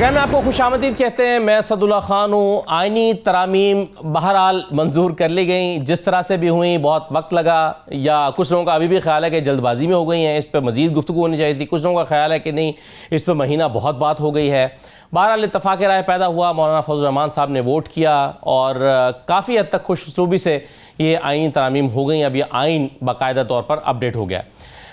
Programme में आपको खुशामदीद कहते हैं। मैं सदुल्ला खान हूँ। आइनी तरामीम बहरहाल मंजूर कर ली गई, जिस तरह से भी हुई, बहुत वक्त लगा, या कुछ लोगों का अभी भी ख्याल है कि जल्दबाजी में हो गई हैं, इस पर मज़ीद गुफ्तगू होनी चाहिए थी। कुछ लोगों का ख्याल है कि नहीं, इस पर महीना बहुत बात हो गई है। बहरहाल इत्तफाक़ राय पैदा हुआ, मौलाना फजल रहमान साहब ने वोट किया और काफ़ी हद तक खुशरूबी से ये आइनी तरामीम हो गई। अब ये आइन बाकायदा तौर पर अपडेट हो गया।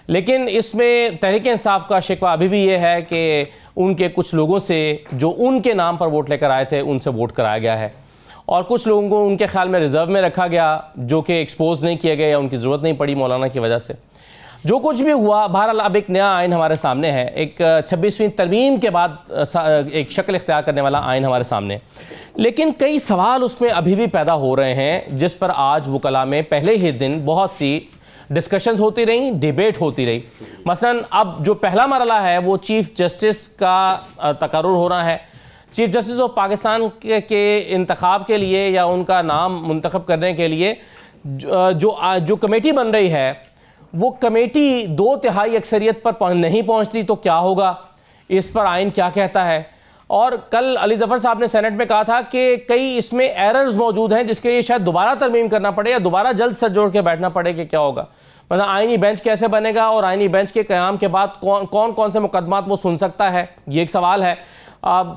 लेकिन इसमें तहरीक इंसाफ का शिकवा अभी भी ये है कि उनके कुछ लोगों से जो उनके नाम पर वोट लेकर आए थे उनसे वोट कराया गया है, और कुछ लोगों को उनके ख्याल में रिज़र्व में रखा गया जो कि एक्सपोज नहीं किया गया या उनकी ज़रूरत नहीं पड़ी मौलाना की वजह से। जो कुछ भी हुआ, बहरहाल अब एक नया आइन हमारे सामने है। एक 26वीं तरमीम के बाद एक शक्ल इख्तियार करने वाला आइन हमारे सामने, लेकिन कई सवाल उसमें अभी भी पैदा हो रहे हैं, जिस पर आज वकला में पहले ही दिन बहुत सी डिस्कशंस होती रही, डिबेट होती रही। मसलन अब जो पहला मरला है वो चीफ जस्टिस का तकर्रुर होना है। चीफ जस्टिस ऑफ पाकिस्तान के इंतखाब के लिए या उनका नाम मुंतखब करने के लिए जो कमेटी बन रही है, वो कमेटी 2/3 अक्सरियत पर नहीं पहुंचती तो क्या होगा, इस पर आइन क्या कहता है। और कल अली जफ़र साहब ने सेनेट में कहा था कि कई इसमें एरर्स मौजूद हैं जिसके लिए शायद दोबारा तरमीम करना पड़े या दोबारा जल्द से जोड़ के बैठना पड़े कि क्या होगा। मतलब आइनी बेंच कैसे बनेगा और आइनी बेंच के क़याम के बाद कौन कौन से मुकदमात वो सुन सकता है, ये एक सवाल है। अब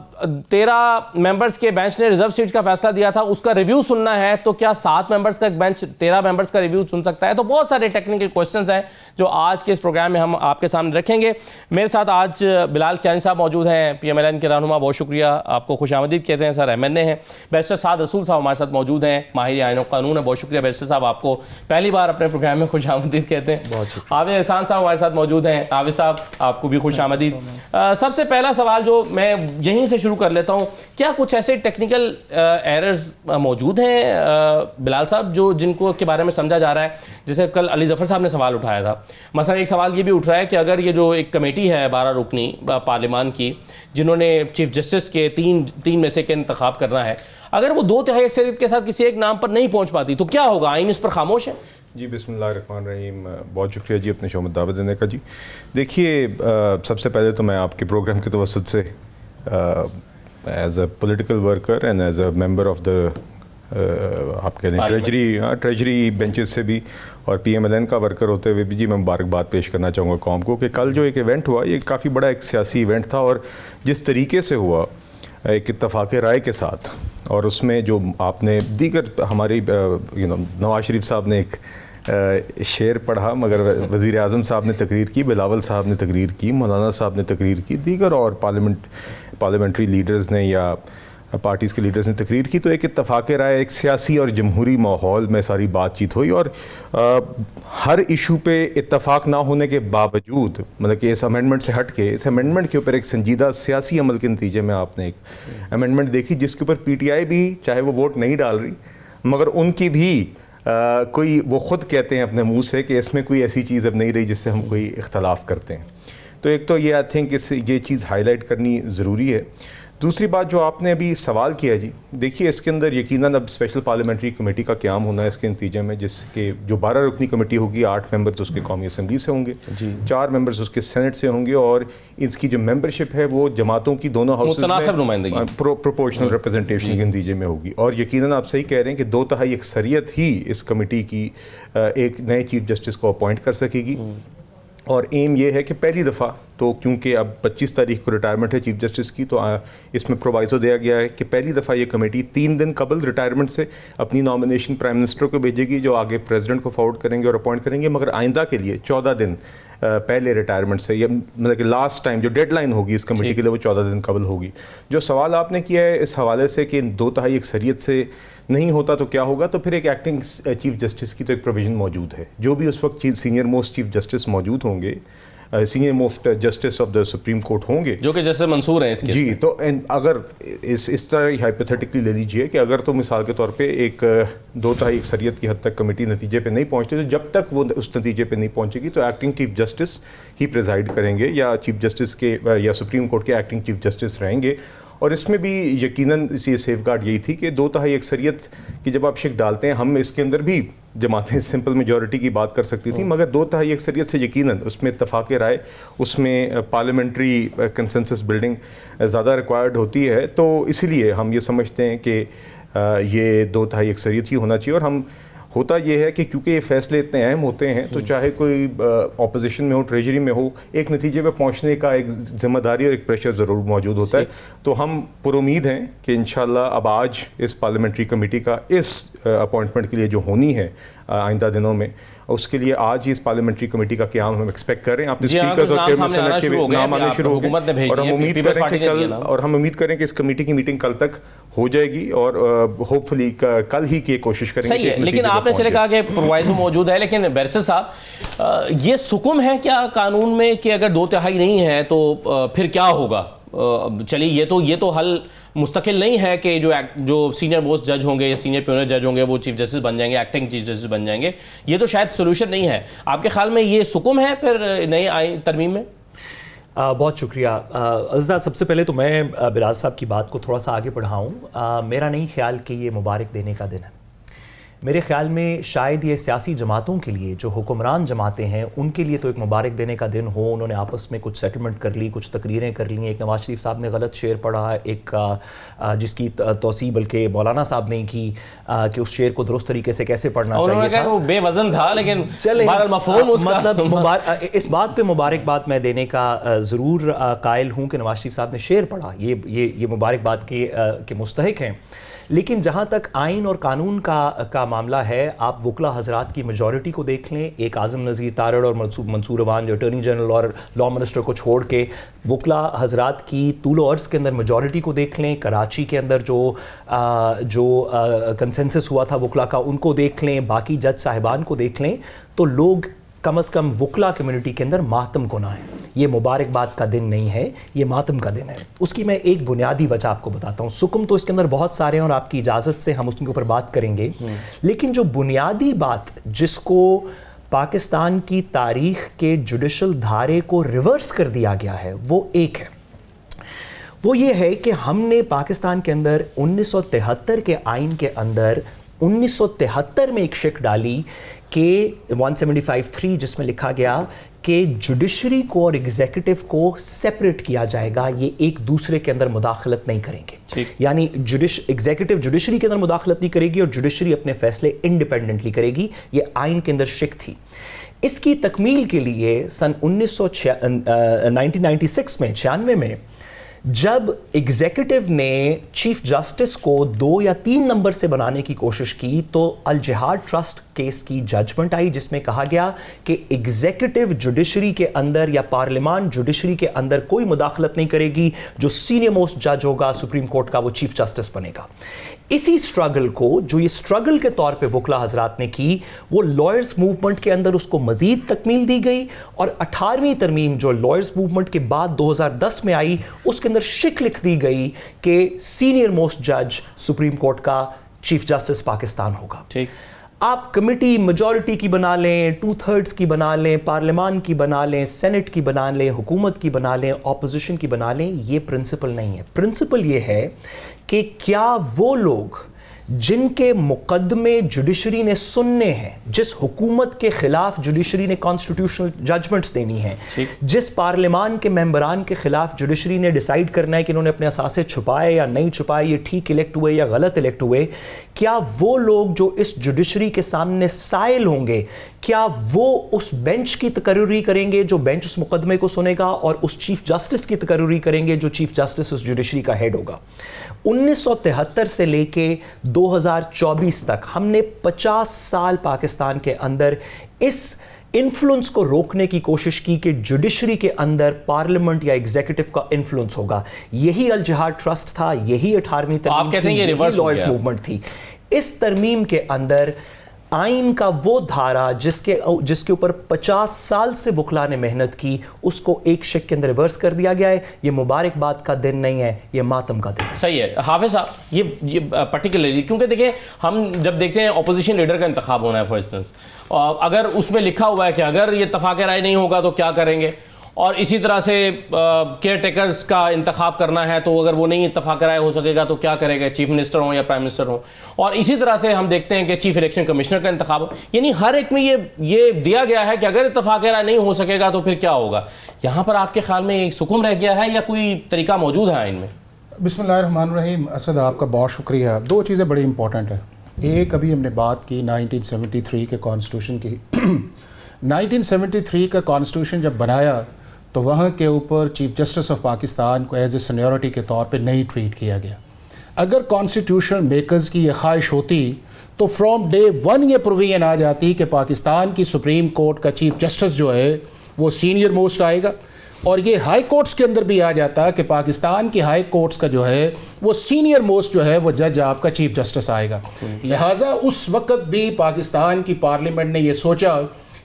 13 मेंबर्स के बेंच ने रिजर्व सीट का फैसला दिया था, उसका रिव्यू सुनना है तो क्या 7 मेंबर्स का एक बेंच 13 मेंबर्स का रिव्यू सुन सकता है। तो बहुत सारे टेक्निकल क्वेश्चंस हैं जो आज के इस प्रोग्राम में हम आपके सामने रखेंगे। मेरे साथ आज बिलाल कियानी साहब मौजूद हैं, PMLN के रहनुमा, बहुत शुक्रिया, आपको खुशामदीद कहते हैं सर। MNA हैं। बैरिस्टर साद रसूल साहब हमारे साथ मौजूद हैं, माहिर आईन कानून है, बहुत शुक्रिया बैरिस्टर साहब, आपको पहली बार अपने प्रोग्राम में खुशामदीद कहते हैं। बहुत शुक्रिया। हाफिज एहसान साहब हमारे साथ मौजूद हैं। हाफिज साहब आपको भी खुशामदीद। सबसे पहला सवाल जो मैं यहीं से शुरू कर लेता हूं, क्या कुछ ऐसे टेक्निकल एरर्स मौजूद हैं बिलाल साहब जो जिनको के बारे में समझा जा रहा है, जैसे कल अली जफ़र साहब ने सवाल उठाया था। मसलन एक सवाल ये भी उठ रहा है कि अगर ये जो एक कमेटी है 12 रुकनी पार्लियामान की, जिन्होंने चीफ जस्टिस के तीन में से के इंतखाब करना है, अगर वो 2/3 अक्सरियत के साथ किसी एक नाम पर नहीं पहुंच पाती तो क्या होगा? आइन इस पर खामोश है। जी बिस्मिल्लाहिर्रहमानिर्रहीम, बहुत शुक्रिया जी अपने शो में दावत देने का। जी देखिए, सबसे पहले तो मैं आपके प्रोग्राम की तवज्जुह से as a political worker and as a member of the आप कह लें ट्रेजरी बेंचेस से भी और PMLN का वर्कर होते हुए भी जी मैं मुबारकबाद पेश करना चाहूँगा कौम को कि कल जो एक इवेंट हुआ, ये काफ़ी बड़ा एक सियासी इवेंट था, और जिस तरीके से हुआ एक इत्तफाक़ राय के साथ, और उसमें जो आपने दीगर हमारी नवाज शरीफ साहब ने एक शेर पढ़ा, मगर वज़ीर आज़म साहब ने तकरीर की, बिलावल साहब ने तकरीर की, मौलाना साहब ने तकरीर की, दीगर और पार्लियामेंटरी लीडर्स ने या पार्टीज़ के लीडर्स ने तकरीर की, तो एक इत्तफाक़ राय, एक सियासी और जमहूरी माहौल में सारी बातचीत हुई। और हर इशू पे इत्तफाक़ ना होने के बावजूद, मतलब कि इस अमेंडमेंट से हट के इस अमेंडमेंट के ऊपर एक संजीदा सियासी अमल के नतीजे में आपने एक अमेंडमेंट देखी जिसके ऊपर PTI भी, चाहे वो वोट नहीं डाल रही, मगर उनकी भी कोई, वो ख़ुद कहते हैं अपने मुँह से कि इसमें कोई ऐसी चीज़ अब नहीं रही जिससे हम कोई इख्तलाफ करते हैं। तो एक तो ये आई थिंक ये चीज़ हाईलाइट करनी ज़रूरी है। दूसरी बात जो आपने अभी सवाल किया जी, देखिए इसके अंदर यकीनन अब स्पेशल पार्लियामेंट्री कमेटी का क़याम होना है इसके नतीजे में, जिसके जो 12 रुकनी कमेटी होगी, 8 मेंबर्स उसके कौमी असम्बली से होंगे, 4 मेंबर्स उसके सेनेट से होंगे, और इसकी जो मेंबरशिप है वो जमातों की दोनों हाउसेस में प्रोपोर्शनल रिप्रेजेंटेशन के नतीजे में होगी। और यकीनन आप सही कह रहे हैं कि 2/3 अक्सरियत ही इस कमेटी की एक नए चीफ जस्टिस को अपॉइंट कर सकेगी। और एम ये है कि पहली दफ़ा, तो क्योंकि अब 25 तारीख को रिटायरमेंट है चीफ जस्टिस की, तो इसमें प्रोवाइज़ो दिया गया है कि पहली दफ़ा ये कमेटी 3 दिन कबल रिटायरमेंट से अपनी नॉमिनेशन प्राइम मिनिस्टर को भेजेगी, जो आगे प्रेसिडेंट को फॉरवर्ड करेंगे और अपॉइंट करेंगे। मगर आइंदा के लिए 14 दिन पहले रिटायरमेंट से, या मतलब कि लास्ट टाइम जो डेडलाइन होगी इस कमेटी के लिए वो 14 दिन कबल होगी। जो सवाल आपने किया है इस हवाले से कि 2/3 अक्सरियत से नहीं होता तो क्या होगा, तो फिर एक एक्टिंग चीफ जस्टिस की तो एक प्रोविज़न मौजूद है, जो भी उस वक्त सीनियर मोस्ट चीफ जस्टिस मौजूद होंगे, senior most justice of the supreme court होंगे, जो कि जस्टिस मंसूर हैं इसके। जी, तो अगर इस तरह हाइपोथेटिकली ले लीजिए कि अगर तो मिसाल के तौर पे एक 2/3 अक्सरियत की हद तक कमेटी नतीजे पे नहीं पहुंचती, तो जब तक वो उस नतीजे पे नहीं पहुंचेगी तो एक्टिंग चीफ जस्टिस ही प्रिजाइड करेंगे, या चीफ जस्टिस के या सुप्रीम कोर्ट के एक्टिंग चीफ जस्टिस रहेंगे। और इसमें भी यकीनन इसी सेफगार्ड यही थी कि 2/3 अक्सरियत की जब आप शिक डालते हैं, हम इसके अंदर भी जमातें सिंपल मेजॉरिटी की बात कर सकती थी, मगर 2/3 अक्सरियत से यकीनन उसमें इत्तफाक़ राय, उसमें पार्लियामेंट्री कंसेंसस बिल्डिंग ज़्यादा रिक्वायर्ड होती है। तो इसीलिए हम ये समझते हैं कि ये 2/3 अक्सरियत ही होना चाहिए। और हम होता ये है कि क्योंकि ये फैसले इतने अहम होते हैं तो चाहे कोई ऑपोजिशन में हो, ट्रेजरी में हो, एक नतीजे पे पहुंचने का एक जिम्मेदारी और एक प्रेशर ज़रूर मौजूद होता है। तो हम पुरुमीद हैं कि इंशाल्लाह अब आज इस पार्लियामेंट्री कमेटी का इस अपॉइंटमेंट के लिए जो होनी है आइंदा दिनों में, उसके लिए आज ही इस पार्लियामेंट्री कमेटी का क्याम हम एक्सपेक्ट कर रहे हैं। आपने स्पीकर्स और चेयरमैन सेनेट के नाम आने शुरू हो गए और हम उम्मीद करें कि इस कमेटी की मीटिंग कल तक हो जाएगी और होपफुली कल ही की कोशिश करेंगे। सही है, लेकिन आपने चले कहा कि प्रोवाइजो मौजूद है, लेकिन बैरिस्टर साहब ये सुकुम है क्या कानून में कि अगर 2/3 नहीं है तो फिर क्या होगा? चलिए ये तो हल मुस्तकिल नहीं है कि जो सीनियर मोस्ट जज होंगे या सीनियर प्यूनर जज होंगे वो चीफ जस्टिस बन जाएंगे, एक्टिंग चीफ जस्टिस बन जाएंगे। ये तो शायद सोल्यूशन नहीं है। आपके ख्याल में ये सुकुम है फिर नई तरमीम में? बहुत शुक्रिया अज़ाद। सबसे पहले तो मैं बिलाल साहब की बात को थोड़ा सा आगे बढ़ाऊँ। मेरा नहीं ख्याल कि ये मुबारक देने का दिन है। मेरे ख्याल में शायद ये सियासी जमातों के लिए, जो हुक्मरान जमातें हैं, उनके लिए तो एक मुबारक देने का दिन हो। उन्होंने आपस में कुछ सेटलमेंट कर ली, कुछ तकरीरें कर ली। एक नवाज शरीफ साहब ने गलत शेर पढ़ा, एक जिसकी तौसीह बल्कि मौलाना साहब ने की कि उस शेर को दुरुस्त तरीके से कैसे पढ़ना चाहिए था। वो बेवजन था, लेकिन मतलब इस बात पे मुबारकबाद मैं देने का ज़रूर कायल हूँ कि नवाज शरीफ साहब ने शेर पढ़ा, ये मुबारकबाद के मुस्तहिक हैं। लेकिन जहाँ तक आइन और कानून का मामला है, आप वकला हजरात की मेजॉरिटी को देख लें। एक आज़म नज़ीर तारड़ और मंसूर अवान जो अटॉर्नी जनरल और लॉ मिनिस्टर को छोड़ के वकला हजरात की तूल अर्ज़ के अंदर मेजॉरिटी को देख लें। कराची के अंदर जो कंसेंसस हुआ था वकला का, उनको देख लें। बाकी जज साहिबान को देख लें तो लोग कम अज़ कम वकला कम्युनिटी के अंदर मातम को ना है। ये मुबारकबाद का दिन नहीं है, ये मातम का दिन है। उसकी मैं एक बुनियादी वजह आपको बताता हूँ। सुकुम तो इसके अंदर बहुत सारे हैं और आपकी इजाज़त से हम उसके ऊपर बात करेंगे, लेकिन जो बुनियादी बात जिसको पाकिस्तान की तारीख के जुडिशल धारे को रिवर्स कर दिया गया है वो एक है। वो ये है कि हमने पाकिस्तान के अंदर 1973 के आइन के अंदर 1973 में एक शिक डाली कि 175(3) जिसमें लिखा गया कि जुडिशरी को और एग्जीक्यूटिव को सेपरेट किया जाएगा, ये एक दूसरे के अंदर मुदाखलत नहीं करेंगे। यानी एग्जीक्यूटिव जुडिशरी के अंदर मुदाखलत नहीं करेगी और जुडिशरी अपने फैसले इंडिपेंडेंटली करेगी। ये आइन के अंदर शिक थी। इसकी तकमील के लिए सन 1996 में 96 में जब एग्जीक्यूटिव ने चीफ जस्टिस को 2 या 3 नंबर से बनाने की कोशिश की तो अल जिहाद ट्रस्ट केस की जजमेंट आई जिसमें कहा गया कि एग्जीक्यूटिव जुडिशरी के अंदर या पार्लियामान जुडिशरी के अंदर कोई मुदाखलत नहीं करेगी। जो सीनियर मोस्ट जज होगा सुप्रीम कोर्ट का वो चीफ जस्टिस बनेगा। इसी स्ट्रगल को, जो ये स्ट्रगल के तौर पे वकला हजरात ने की, वो लॉयर्स मूवमेंट के अंदर उसको मजीद तकमील दी गई और 18वीं तरमीम जो लॉयर्स मूवमेंट के बाद 2010 में आई उसके अंदर शिक लिख दी गई कि सीनियर मोस्ट जज सुप्रीम कोर्ट का चीफ जस्टिस पाकिस्तान होगा। ठीक, आप कमेटी मेजॉरिटी की बना लें, 2/3 की बना लें, पार्लियामान की बना लें, सेनेट की बना लें, हुकूमत की बना लें, ऑपोजिशन की बना लें, ये प्रिंसिपल नहीं है। प्रिंसिपल ये है कि क्या वो लोग जिनके मुकदमे जुडिशरी ने सुनने हैं, जिस हुकूमत के खिलाफ जुडिशरी ने कॉन्स्टिट्यूशनल जजमेंट्स देनी है, जिस पार्लियामान के मेंबरान के खिलाफ जुडिशरी ने डिसाइड करना है कि इन्होंने अपने असासे छुपाए या नहीं छुपाए, ये ठीक इलेक्ट हुए या गलत इलेक्ट हुए, क्या वो लोग जो इस जुडिशरी के सामने साइल होंगे, क्या वो उस बेंच की तकर्री करेंगे जो बेंच उस मुकदमे को सुनेगा और उस चीफ जस्टिस की तकर्री करेंगे जो चीफ जस्टिस उस जुडिशरी का हेड होगा? 1973 से लेके 2024 तक हमने 50 साल पाकिस्तान के अंदर इस इन्फ्लुएंस को रोकने की कोशिश की कि जुडिशरी के अंदर पार्लियामेंट या एग्जीक्यूटिव का इन्फ्लुएंस होगा। यही अल जिहाद ट्रस्ट था, यही 18वीं तरमीम थी, यही लॉयर्स मूवमेंट थी। इस तरमीम के अंदर आइन का वो धारा जिसके ऊपर 50 साल से वकला ने मेहनत की, उसको एक शिक के अंदर रिवर्स कर दिया गया है। ये मुबारकबाद का दिन नहीं है, ये मातम का दिन है। सही है हाफिज साहब, ये पर्टिकुलरली क्योंकि देखिए हम जब देखते हैं ऑपोजिशन लीडर का इंतखाब होना है फॉर इंस्टेंस, अगर उसमें लिखा हुआ है कि अगर ये इत्तफाक राय नहीं होगा तो क्या करेंगे, और इसी तरह से केयर टेकर्स का इंतखाब करना है, तो अगर वो नहीं इत्तफाक राय हो सकेगा तो क्या करेगा, चीफ मिनिस्टर हो या प्राइम मिनिस्टर हो। और इसी तरह से हम देखते हैं कि चीफ इलेक्शन कमिश्नर का इंतखाब, यानी हर एक में ये दिया गया है कि अगर इत्तफाक राय नहीं हो सकेगा तो फिर क्या होगा। यहाँ पर आपके ख्याल में एक सुकुम रह गया है या कोई तरीका मौजूद है आइन में? बिस्मिल्लाहिर्रहमानिर्रहीम। असद, आपका बहुत शुक्रिया। दो चीज़ें बड़ी इंपॉर्टेंट है। एक, अभी हमने बात की 1973 के कॉन्स्टिट्यूशन की 1973 का कॉन्स्टिट्यूशन जब बनाया तो वहाँ के ऊपर चीफ जस्टिस ऑफ पाकिस्तान को एज ए सीनियरिटी के तौर पे नहीं ट्रीट किया गया। अगर कॉन्स्टिट्यूशन मेकर्स की ये ख्वाहिश होती तो फ्रॉम डे वन ये प्रोविजन आ जाती कि पाकिस्तान की सुप्रीम कोर्ट का चीफ जस्टिस जो है वो सीनियर मोस्ट आएगा, और ये हाई कोर्ट्स के अंदर भी आ जाता कि पाकिस्तान की हाई कोर्ट्स का जो है वो सीनियर मोस्ट जो है वो जज आपका चीफ जस्टिस आएगा। लिहाजा उस वक्त भी पाकिस्तान की पार्लियामेंट ने ये सोचा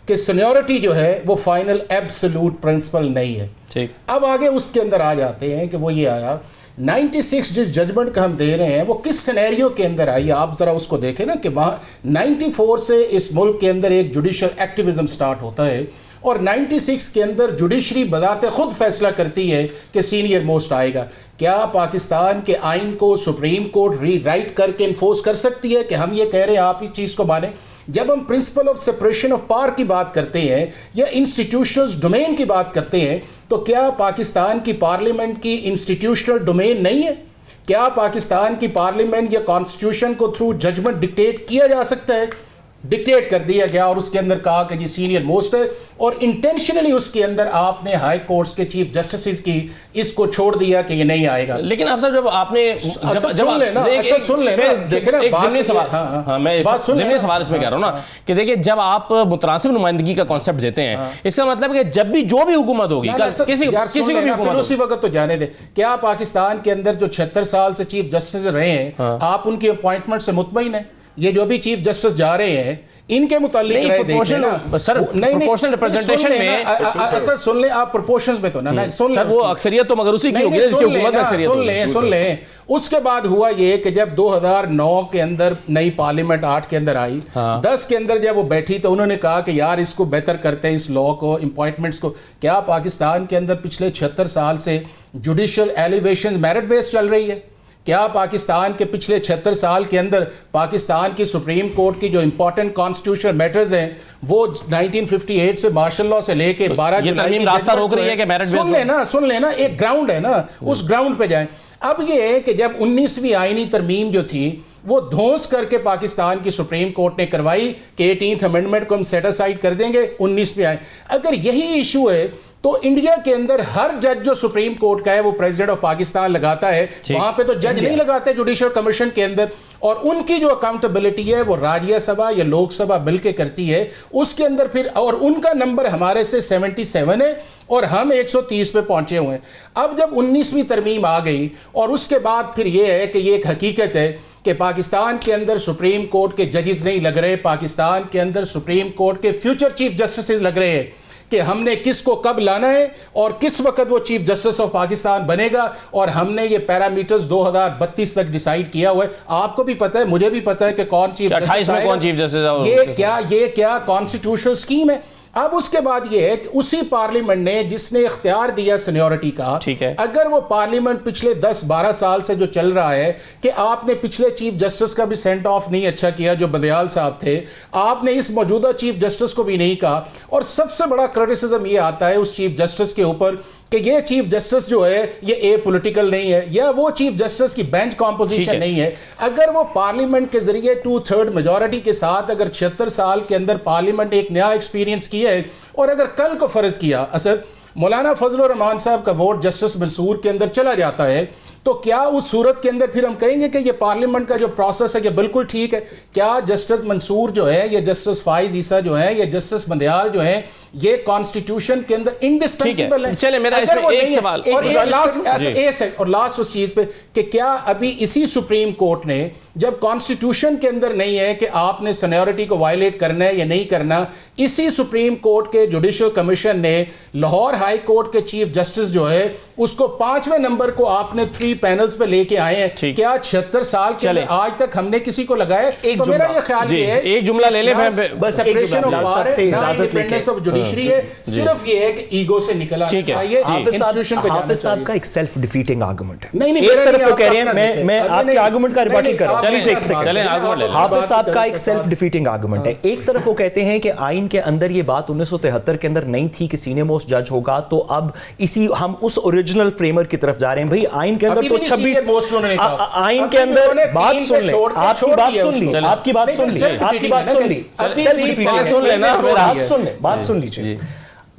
कि सीनियरिटी जो है वो फाइनल एब्सोल्यूट प्रिंसिपल नहीं है। ठीक। अब आगे उसके अंदर आ जाते हैं कि वो ये आया 96 जिस जजमेंट का हम दे रहे हैं वो किस सिनेरियो के अंदर आई। आप ज़रा उसको देखें ना कि वहाँ 94 से इस मुल्क के अंदर एक जुडिशल एक्टिविज्म स्टार्ट होता है और 96 के अंदर जुडिशरी बजाते खुद फैसला करती है कि सीनियर मोस्ट आएगा। क्या पाकिस्तान के आइन को सुप्रीम कोर्ट रीराइट करके इन्फोर्स कर सकती है कि हम ये कह रहे हैं आप इस चीज़ को माने? जब हम principle of separation of power की बात करते हैं या इंस्टीट्यूशनल डोमेन की बात करते हैं तो क्या पाकिस्तान की पार्लियामेंट की इंस्टीट्यूशनल डोमेन नहीं है? क्या पाकिस्तान की पार्लियामेंट या कॉन्स्टिट्यूशन को थ्रू जजमेंट डिक्टेट किया जा सकता है? डिक्टेट कर दिया गया और उसके अंदर कहा कि जी सीनियर मोस्ट है, और इंटेंशनली उसके अंदर आपने हाई कोर्ट्स के चीफ जस्टिस की इसको छोड़ दिया कि ये नहीं आएगा। लेकिन आप साहब जब आपने सुन लेना देखे ना मैं सवाल इसमें कह रहा हूँ ना कि देखिए जब आप मुतनासिब नुमाइंदगी का कॉन्सेप्ट देते हैं इसका मतलब है कि जब भी जो भी हुकूमत होगी किसी को भी हुकूमत उसी वक्त तो जाने दे। क्या पाकिस्तान के अंदर जो 76 साल से चीफ जस्टिस रहे हैं आप उनकी अपॉइंटमेंट से मुतमईन है? ये जो भी चीफ जस्टिस जा रहे हैं इनके मुतालिक रहे देखें ना सर, प्रोपोर्शनल रिप्रेजेंटेशन में असल सुन ले आप, प्रोपोर्शंस में तो ना सुन ले वो अक्सरियत तो मगर उसी की होगी जिसकी हुकूमत में अक्सरियत सुन ले। उसके बाद हुआ ये कि जब 2009 के अंदर नई पार्लियामेंट 8 के अंदर आई, 10 के अंदर जब वो बैठी तो उन्होंने कहा कि यार इसको बेहतर करते हैं, इस लॉ को, अपॉइंटमेंट्स को। क्या पाकिस्तान के अंदर पिछले 76 साल से जुडिशियल एलिवेशन मेरिट बेस्ड चल रही है? क्या पाकिस्तान के पिछले 76 साल के अंदर पाकिस्तान की सुप्रीम कोर्ट की जो इंपॉर्टेंट कॉन्स्टिट्यूशनल मैटर्स हैं वो 1958 से मार्शल लॉ से लेके 12 जुलाई की रास्ता रोक रही है कि मेरिट बेस्ड? सुन लेना एक ग्राउंड है ना, उस ग्राउंड पे जाएं। अब ये है कि जब 19वीं आईनी तरमीम जो थी वो धौंस करके पाकिस्तान की सुप्रीम कोर्ट ने करवाई कि 18th अमेंडमेंट को हम सेट असाइड कर देंगे, 19वीं आए। अगर यही इशू है तो इंडिया के अंदर हर जज जो सुप्रीम कोर्ट का है वो प्रेसिडेंट ऑफ पाकिस्तान लगाता है, वहां पे तो जज नहीं लगाते जुडिशियल कमीशन के अंदर, और उनकी जो अकाउंटेबिलिटी है वो राज्यसभा या लोकसभा मिलकर करती है उसके अंदर फिर, और उनका नंबर हमारे से 77 है और हम 130 पे पहुंचे हुए हैं। अब जब 19वीं तरमीम आ गई और उसके बाद फिर ये है कि ये एक हकीकत है कि पाकिस्तान के अंदर सुप्रीम कोर्ट के जजेस नहीं लग रहे, पाकिस्तान के अंदर सुप्रीम कोर्ट के फ्यूचर चीफ जस्टिस लग रहे हैं कि हमने किसको कब लाना है और किस वक्त वो चीफ जस्टिस ऑफ पाकिस्तान बनेगा, और हमने ये पैरामीटर्स 2032 तक डिसाइड किया हुआ है। आपको भी पता है, मुझे भी पता है कि कौन चीफ जस्टिस आएगा। ये क्या कॉन्स्टिट्यूशनल स्कीम है? अब उसके बाद ये है कि उसी पार्लियामेंट ने जिसने इख्तियार दिया सीनियरिटी का, ठीक है, अगर वो पार्लियामेंट पिछले 10-12 साल से जो चल रहा है कि आपने पिछले चीफ जस्टिस का भी सेंट ऑफ नहीं अच्छा किया जो बदयाल साहब थे, आपने इस मौजूदा चीफ जस्टिस को भी नहीं कहा, और सबसे बड़ा क्रिटिसिज्म ये आता है उस चीफ जस्टिस के ऊपर कि ये चीफ जस्टिस जो है ये ए पॉलिटिकल नहीं है या वो चीफ जस्टिस की बेंच कॉम्पोजिशन नहीं है। अगर वो पार्लियामेंट के जरिए 2/3 मेजॉरिटी के साथ अगर 76 साल के अंदर पार्लियामेंट एक नया एक्सपीरियंस किया है, और अगर कल को फर्ज किया असद मौलाना फजलुर रहमान साहब का वोट जस्टिस मंसूर के अंदर चला जाता है, तो क्या उस सूरत के अंदर फिर हम कहेंगे कि ये पार्लियामेंट का जो प्रोसेस है ये बिल्कुल ठीक है? क्या जस्टिस मंसूर जो है, या जस्टिस फाइज ईसा जो है, या जस्टिस बंदयाल जो है, ये कॉन्स्टिट्यूशन के अंदर इंडिस्पेंसिबल है? चले मेरा इसमें एक सवाल और लास्ट उस चीज पे कि क्या अभी इसी सुप्रीम कोर्ट ने, जब कॉन्स्टिट्यूशन के अंदर नहीं है कि आपने सीनियरिटी को वायलेट करना है या नहीं करना, इसी सुप्रीम कोर्ट के जुडिशियल कमीशन ने लाहौर हाई कोर्ट के चीफ जस्टिस जो है उसको 5वें नंबर को आपने 3 पैनल्स पे लेके आए हैं। ठीक। क्या 76 साल के अंदर आज तक हमने किसी को लगाया? तो मेरा ये ख्याल ये है, एक जुमला ले ले, बस सेपरेशन ऑफ लाल साहब पावर से है, ना इजाजत इंडिपेंडेंस ऑफ जुडिशरी है, सिर्फ ये है कि ईगो से निकला ठीक है। चाहिए, हाफिज इंस्टीट्यूशन पे जाना हाफिज साहब चाहिए। का एक सेल्फ डिफीटिंग आर्गुमेंट है। नहीं, एक मेरा तरफ नहीं, तो आप कह रहे हैं, अपना मैं देखें। आपके नहीं, आर्गुमेंट का नहीं, रिबॉटल कर रहा हूं, आप प्लीज एक बात सेकंड। चलें, करें, आर्गुमेंट ले लें। हाफिज साहब का एक बात सेल्फ डिफीटिंग आर्गुमेंट है। एक तरफ वो कहते हैं कि आइन के अंदर ये बात 1973 के अंदर नहीं थी कि सीनियर मोस्ट जज होगा, तो अब इसी हम उस ओरिजिनल फ्रेमर की तरफ जा रहे हैं। भाई आइन के अंदर तो 26 आइन के अंदर बात सुन ले, आपकी बात सुन ली, आपकी बात सुन ली, आपकी बात सुन ली, सुन लेना, बात सुन लीजिए।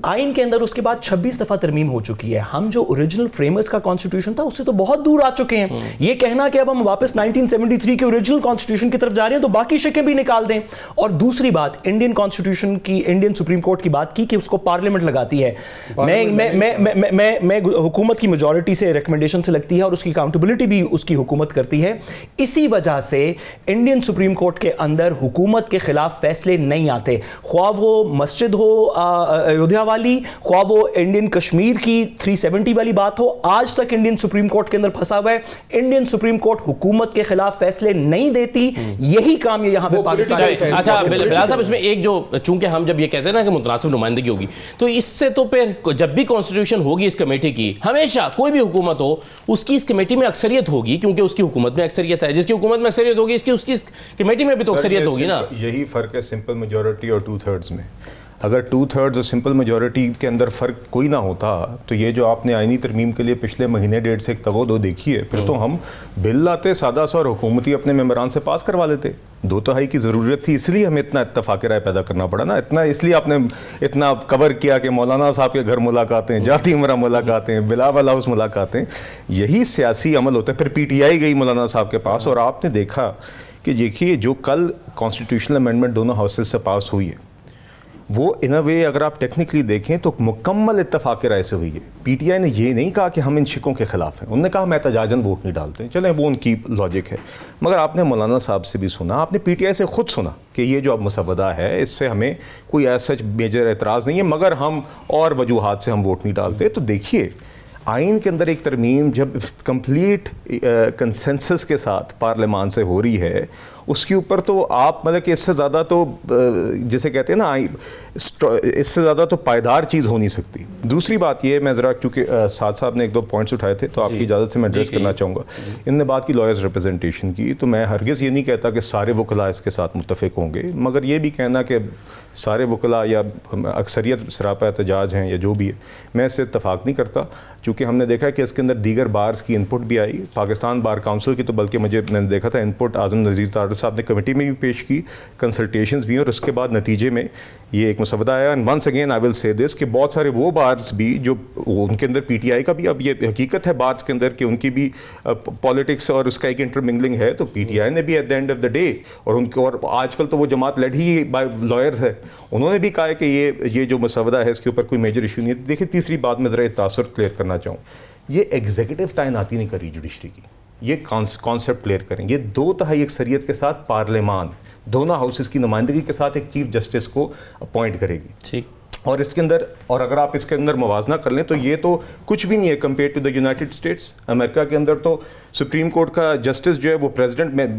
आइन के अंदर उसके बाद 26 दफा तरमीम हो चुकी है। हम जो ओरिजिनल फ्रेमर्स का कॉन्स्टिट्यूशन था उससे तो बहुत दूर आ चुके हैं। ये कहना कि अब हम वापस 1973 के ओरिजिनल कॉन्स्टिट्यूशन की तरफ जा रहे हैं तो बाकी शिकें भी निकाल दें। और दूसरी बात, इंडियन कॉन्स्टिट्यूशन की, इंडियन सुप्रीम कोर्ट की बात की कि उसको पार्लियामेंट लगाती है। मैं हुकूमत की मेजॉरिटी से रिकमेंडेशन से लगती है और उसकी अकाउंटेबिलिटी भी उसकी हुकूमत करती है। इसी वजह से इंडियन सुप्रीम कोर्ट के अंदर हुकूमत के खिलाफ फैसले नहीं आते, ख्वाह वो मस्जिद हो अयोध्या वाली, ख्वाह वो इंडियन कश्मीर की 370 वाली बात हो। आज तक इंडियन सुप्रीम कोर्ट के अंदर फंसा हुआ है। इंडियन सुप्रीम कोर्ट हुकूमत के खिलाफ फैसले नहीं देती। यही काम ये यहां पे पाकिस्तान। अच्छा बिलाल साहब, इसमें एक जो, चूंकि हम जब ये कहते हैं ना कि मुतनासिब नुमाइंदगी होगी, तो इससे तो फिर जब भी कॉन्स्टिट्यूशन होगी इस कमेटी की, हमेशा कोई भी हुकूमत हो उसकी इस कमेटी में अक्सरियत होगी, क्योंकि उसकी हुकूमत में अक्सरियत है। जिसकी हुकूमत में अक्सरियत होगी इसकी उसकी कमेटी में भी तो अक्सरियत होगी ना। यही फर्क है सिंपल मेजॉरिटी और 2/3 में। अगर 2/3 और सिंपल मेजॉरिटी के अंदर फ़र्क कोई ना होता तो ये जो आपने आइनी तरमीम के लिए पिछले महीने डेढ़ से एक तगोदो देखी है, फिर तो हम बिल लाते सादा सा और हुकूमती अपने मेंबरान से पास करवा लेते। 2/3 की ज़रूरत थी, इसलिए हमें इतना इत्तफाक राय पैदा करना पड़ा ना, इतना इसलिए आपने इतना कवर किया कि मौलाना साहब के घर मुलाकातें, जाती उमरा मुलाकातें, बिलावल हाउस मुलाकातें, यही सियासी अमल होता है। फिर PTI गई मौलाना साहब के पास और आपने देखा कि देखिए जो कल कॉन्स्टिट्यूशनल अमेंडमेंट दोनों हाउसेज से पास हुई है वो इन अ वे अगर आप टेक्निकली देखें तो मुकम्मल इत्तफाक राय से हुई है। PTI ने ये नहीं कहा कि हम इन शिकों के खिलाफ हैं, उन्होंने कहा हम एहतजाजन वोट नहीं डालते, चलें वो उनकी लॉजिक है। मगर आपने मौलाना साहब से भी सुना, आपने PTI से खुद सुना कि ये जो अब मसवदा है इस पर हमें कोई ऐसा मेजर एतराज़ नहीं है, मगर हम और वजूहात से हम वोट नहीं डालते। तो देखिए आइन के अंदर एक तरमीम जब कंप्लीट कंसेंसस के साथ पार्लियामान से हो रही है, उसके ऊपर तो आप मतलब कि इससे ज़्यादा तो जिसे कहते हैं ना, इससे ज़्यादा तो पायदार चीज़ हो नहीं सकती। दूसरी बात ये, मैं ज़रा क्योंकि साद साहब ने एक दो पॉइंट्स उठाए थे तो आपकी इजाज़त से मैं एड्रेस करना चाहूँगा। इनने बात की लॉयर्स रिप्रेजेंटेशन की, तो मैं हरगिज़ ये नहीं कहता कि सारे वकला इसके साथ मुत्तफ़िक होंगे, मगर ये भी कहना कि सारे वकला या अक्सरियत सरापा एहतजाज हैं या जो भी है, मैं इससे इत्तफाक नहीं करता। चूँकि हमने देखा कि इसके अंदर दीगर बार्स की इनपुट भी आई, पाकिस्तान बार काउंसिल की तो बल्कि मैंने देखा था इनपुट आज़म नज़ीर तारड़ साहब ने कमेटी में भी पेश की, कंसल्टेशंस भी, और उसके बाद नतीजे में ये एक मसवदा आया। And once again I will say this कि बहुत सारे वो बार्स भी जो उनके अंदर PTI का भी अब ये हकीकत है बार्स के अंदर कि उनकी भी पॉलिटिक्स और उसका एक इंटरमिंगलिंग है, तो PTI ने भी at the end of the day और उनके, और आजकल तो वो जमात लड़ी ही बाय लॉयर्स है, उन्होंने भी कहा है कि ये जो मसवदा है इसके ऊपर कोई मेजर इशू नहीं है। देखिए तीसरी बात मैं ज़रा तासुर क्लियर करना चाहूँ, ये एग्जीक्यूटिव तैनाती नहीं करी जुडिशरी की, ये कॉन्सेप्ट क्लियर करें। ये 2/3 अक्सरियत के साथ पार्लियामान दोनों हाउसेस की नुमाइंदगी के साथ एक चीफ जस्टिस को अपॉइंट करेगी। ठीक, और इसके अंदर, और अगर आप इसके अंदर मुवाजना कर लें तो ये तो कुछ भी नहीं है compare to the United States. America के अंदर तो सुप्रीम कोर्ट का जस्टिस जो है वो प्रेसिडेंट में,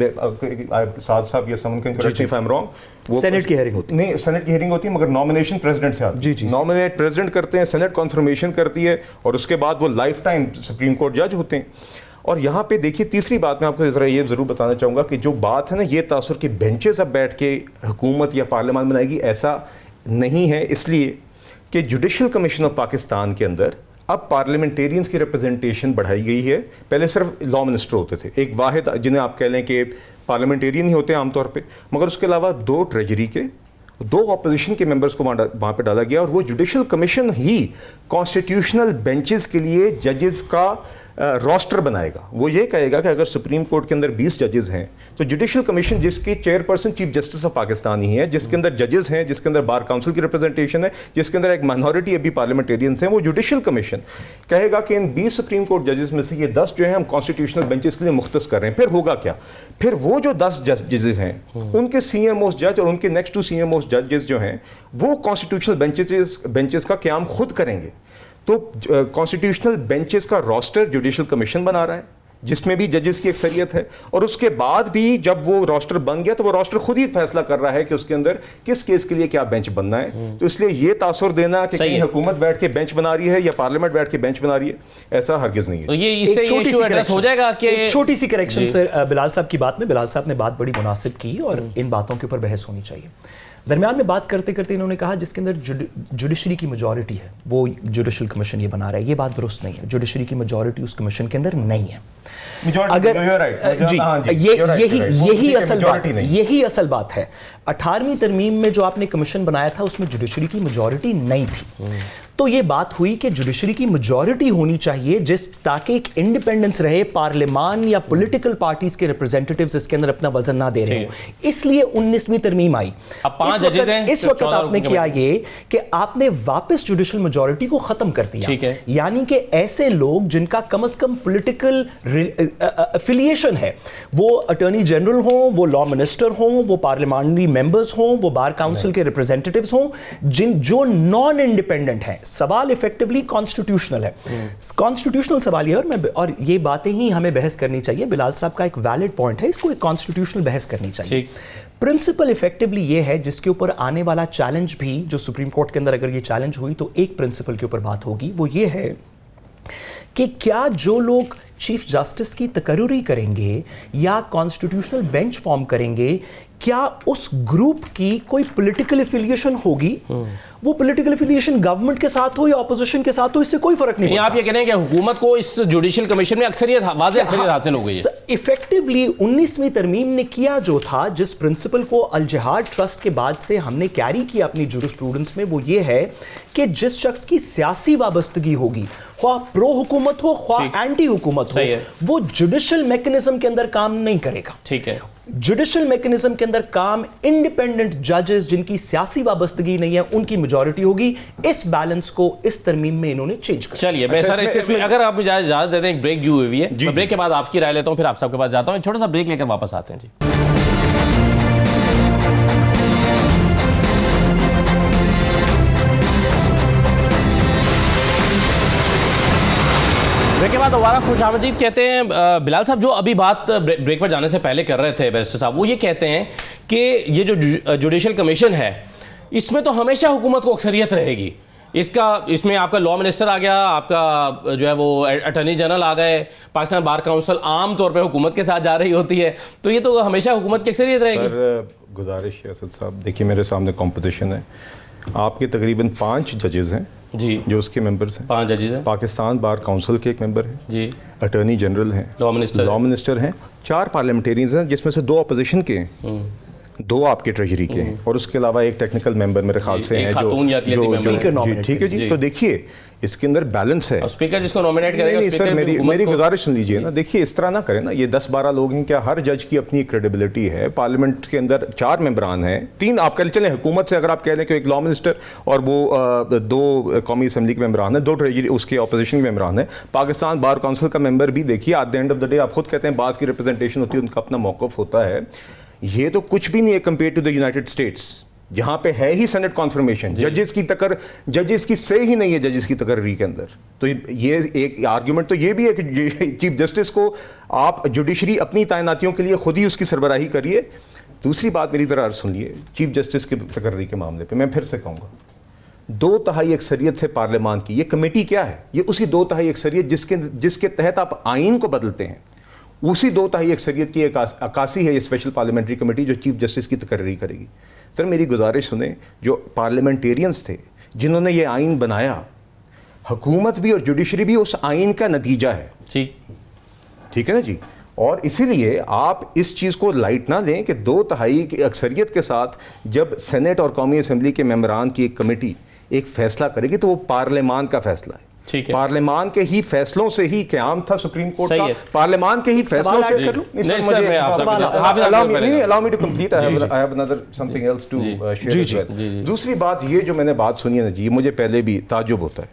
साहब ये someone can correct me if I am wrong, वो सेनेट की हेयरिंग होती है, नहीं सेनेट की हेयरिंग होती है मगर नॉमिनेशन प्रेसिडेंट से आती है। नॉमिनेट प्रेसिडेंट करते हैं, सेनेट कॉन्फर्मेशन करती है और उसके बाद वो लाइफ टाइम सुप्रीम कोर्ट जज होते हैं। और यहाँ पे देखिए तीसरी बात मैं आपको ज़रा ये ज़रूर बताना चाहूँगा कि जो बात है ना ये तासुर की बेंचेस अब बैठ के हुकूमत या पार्लियामान बनाएगी, ऐसा नहीं है, इसलिए कि जुडिशल कमीशन ऑफ पाकिस्तान के अंदर अब पार्लियामेंटेरियंस की रिप्रेजेंटेशन बढ़ाई गई है। पहले सिर्फ लॉ मिनिस्टर होते थे, एक वाहिद जिन्हें आप कह लें कि पार्लियामेंटेरियन ही होते हैं आमतौर पे, मगर उसके अलावा 2 ट्रेजरी के, 2 ऑपोजिशन के मेंबर्स को वहाँ पे डाला गया और वो जुडिशल कमीशन ही कॉन्स्टिट्यूशनल बेंचेस के लिए जजेस का रोस्टर बनाएगा। वो ये कहेगा कि अगर सुप्रीम कोर्ट के अंदर 20 जजेस हैं तो जुडिशल कमीशन जिसकी chairperson chief justice of Pakistan ही है, जिसके अंदर जजेस हैं, जिसके अंदर बार काउंसिल की रिप्रेजेंटेशन है, जिसके अंदर एक माइनॉरिटी अभी पार्लियामेंटेरियंस हैं, वो जुडिशल कमीशन कहेगा कि इन 20 सुप्रीम कोर्ट जजेस में से ये 10 जो हैं हम कॉन्स्टिट्यूशनल बेंचेस के लिए मुख्तस कर रहे हैं। फिर होगा क्या, फिर वो जो 10 जजेस हैं उनके सीनियर मोस्ट जज और उनके नेक्स्ट टू सीनियर मोस्ट जजेस जो हैं वो कॉन्स्टिट्यूशनल बेंचेस का क्याम खुद करेंगे। तो कॉन्स्टिट्यूशनल बेंचेस का रोस्टर जुडिशल कमीशन बना रहा है जिसमें भी जजेस की अक्सरियत है, और उसके बाद भी जब वो रोस्टर बन गया तो वो रोस्टर खुद ही फैसला कर रहा है कि उसके अंदर किस केस के लिए क्या बेंच बनना है। तो इसलिए ये तासुर देना कि कहीं हुकूमत बैठ के बेंच बना रही है या पार्लियामेंट बैठ के बेंच बना रही है, ऐसा हरगिज नहीं है। तो ये इससे छोटी इशू एड्रेस हो जाएगा कि एक छोटी सी करेक्शन सर बिलाल साहब की बात में। बिलाल साहब ने बात बड़ी मुनासिब की और इन बातों के ऊपर बहस होनी चाहिए। दरमियान में बात करते करते इन्होंने कहा जिसके अंदर जुडिशरी की मेजॉरिटी है वो जुडिशल कमीशन ये बना रहा है। ये बात दुरुस्त नहीं है। जुडिशरी की मेजॉरिटी उस कमीशन के अंदर नहीं है। अगर यही असल बात है। 18वीं तरमीम में जो आपने कमीशन बनाया था उसमें जुडिशरी की मेजॉरिटी नहीं थी। तो ये बात हुई कि जुडिशरी की मेजॉरिटी होनी चाहिए ताकि एक इंडिपेंडेंस रहे, पार्लियामान या पॉलिटिकल पार्टीज के रिप्रेजेंटेटिव्स इसके अंदर अपना वजन ना दे रहे हो, इसलिए 19वीं तरमीम आई। इस वक्त आपने किया ये कि आपने वापस जुडिशल मेजॉरिटी को खत्म कर दिया, यानी कि ऐसे लोग जिनका कम से कम पॉलिटिकल एफिलिएशन है, वो अटॉर्नी जनरल हो, वो लॉ मिनिस्टर हो, वो पार्लियामेंट्री मेंबर्स हो, वो बार काउंसिल के रिप्रेजेंटेटिव्स हो, जो नॉन इंडिपेंडेंट हैं। सवाल इफेक्टिवली कॉन्स्टिट्यूशनल है, कॉन्स्टिट्यूशनल सवाल है और ये बातें ही हमें बहस करनी चाहिए। बिलाल साहब का एक वैलिड पॉइंट है, इसको एक कॉन्स्टिट्यूशनल बहस करनी चाहिए। प्रिंसिपल इफेक्टिवली ये है जिसके ऊपर आने वाला चैलेंज भी, जो सुप्रीम कोर्ट के अंदर अगर ये चैलेंज हुई तो एक प्रिंसिपल के ऊपर बात होगी, वो ये है कि क्या जो लोग चीफ जस्टिस की तकर्री करेंगे या कॉन्स्टिट्यूशनल बेंच फॉर्म करेंगे, क्या उस ग्रुप की कोई पॉलिटिकल एफिलिएशन होगी? वो पॉलिटिकल एफिलिएशन गवर्नमेंट के साथ हो या ऑपोजिशन के साथ हो, इससे कोई फर्क नहीं पड़ता। आप ये कह रहे हैं कि हुकूमत को इस जुडिशियल कमीशन में अक्सरियत हासिल हो गई है। इफेक्टिवली 19वीं तरमीम ने किया जो था, जिस प्रिंसिपल को अल जिहाद ट्रस्ट के बाद से हमने कैरी किया अपनी जुरिस्प्रूडेंस में, वो ये है कि जिस शख्स की सियासी वाबस्तगी होगी, ख्वाह प्रो हुकूमत हो ख्वाह एंटी हुकूमत हो, वो जुडिशल मैकेनिज्म के अंदर काम नहीं करेगा। ठीक है, जुडिशल मैकेनिज्म के अंदर काम इंडिपेंडेंट जजेस जिनकी सियासी वाबस्तगी नहीं है उनकी मेजॉरिटी होगी। इस बैलेंस को इस तरमीम में इन्होंने चेंज कर। चलिए अगर आप मुझे इजाजत देते हैं, एक ब्रेक दी हुई है, मैं ब्रेक के बाद आपकी राय लेता हूं, फिर आप सबके पास जाता हूं। छोटा सा ब्रेक लेकर वापस आते हैं जी। ब्रेक के बाद दोबारा खुशामदीद कहते हैं। बिलाल साहब जो अभी बात ब्रेक पर जाने से पहले कर रहे थे बैरिस्टर साहब, वो ये कहते हैं कि ये जो जुडिशल कमीशन है इसमें तो हमेशा हुकूमत को अक्सरियत रहेगी। इसमें आपका लॉ मिनिस्टर आ गया, आपका जो है वो अटॉर्नी जनरल आ गए, पाकिस्तान बार काउंसिल आम तौर पे हुकूमत के साथ जा रही होती है, तो ये तो हमेशा हुकूमत की अक्सरियत रहेगी। सर गुजारिश है असद साहब, देखिए मेरे सामने कॉम्पोजिशन है, आपके तकरीबन 5 जजेस हैं जी जो उसके मेंबर्स हैं, 5 जजेस हैं, पाकिस्तान बार काउंसिल के एक मेंबर हैं जी, अटॉर्नी जनरल हैं, लॉ मिनिस्टर हैं, 4 पार्लियामेंटेरियंस हैं जिसमें से 2 अपोजिशन के हैं, 2 आपके ट्रेजरी के हैं, और उसके अलावा एक टेक्निकल मेंबर मेरे ख्याल से हैं जो स्पीकर। ठीक है जी, तो देखिए इसके अंदर बैलेंस है। स्पीकर जिसको नॉमिनेट करेगा, नहीं सर, मेरी गुजारिश सुन लीजिए ना। देखिए इस तरह ना करें ना, ये 10-12 लोग हैं क्या? हर जज की अपनी क्रेडिबिलिटी है। पार्लियामेंट के अंदर 4 मेंबरान हैं, 3 आप कह चलें हुकूमत से अगर आप कह लें कि एक लॉ मिनिस्टर और वो 2 कौमी असम्बली के मेंबरान हैं, 2 ट्रेजरी उसके अपोजिशन के मेंबरान हैं, पाकिस्तान बार काउंसिल का मेंबर भी। देखिए at the end of the day आप खुद कहते हैं बाज़ की रिप्रेजेंटेशन होती है, उनका अपना मौक़िफ़ होता है। ये तो कुछ भी नहीं है compare to the United States, जहां पे है ही सेनेट कॉन्फर्मेशन, जजेस की से ही नहीं है जजेस की तकर्री के अंदर। तो ये एक आर्ग्यूमेंट तो ये भी है कि चीफ जस्टिस को आप जुडिशरी अपनी तैनातियों के लिए खुद ही उसकी सरबराही करिए। दूसरी बात मेरी ज़रा सुनिए, चीफ जस्टिस की तकर्री के मामले पे मैं फिर से कहूँगा, 2/3 अक्सरियत से पार्लियामान की ये कमेटी क्या है? ये उसी 2/3 अक्सरियत जिसके तहत आप आइन को बदलते हैं, उसी 2/3 अक्सरियत की एक अक्कासी है ये स्पेशल पार्लियामेंट्री कमेटी जो चीफ जस्टिस की तकर्री करेगी। सर मेरी गुजारिश सुने, जो पार्लियामेंटेरियंस थे जिन्होंने ये आइन बनाया, हुकूमत भी और जुडिशरी भी उस आइन का नतीजा है। ठीक है ना जी, और इसीलिए आप इस चीज़ को लाइट ना लें कि 2/3 की अक्सरियत के साथ जब सेनेट और कौमी असम्बली के मेंबरान की एक कमेटी एक फैसला करेगी तो वो पार्लियामान का फैसला है। पार्लियामान के ही फैसलों से ही क़याम था सुप्रीम कोर्ट का, पार्लियामान के ही फैसलों से। Allow me to complete, I have another something else to share. दूसरी बात ये जो मैंने बात सुनी है ना जी, मुझे पहले भी ताज्जुब होता है,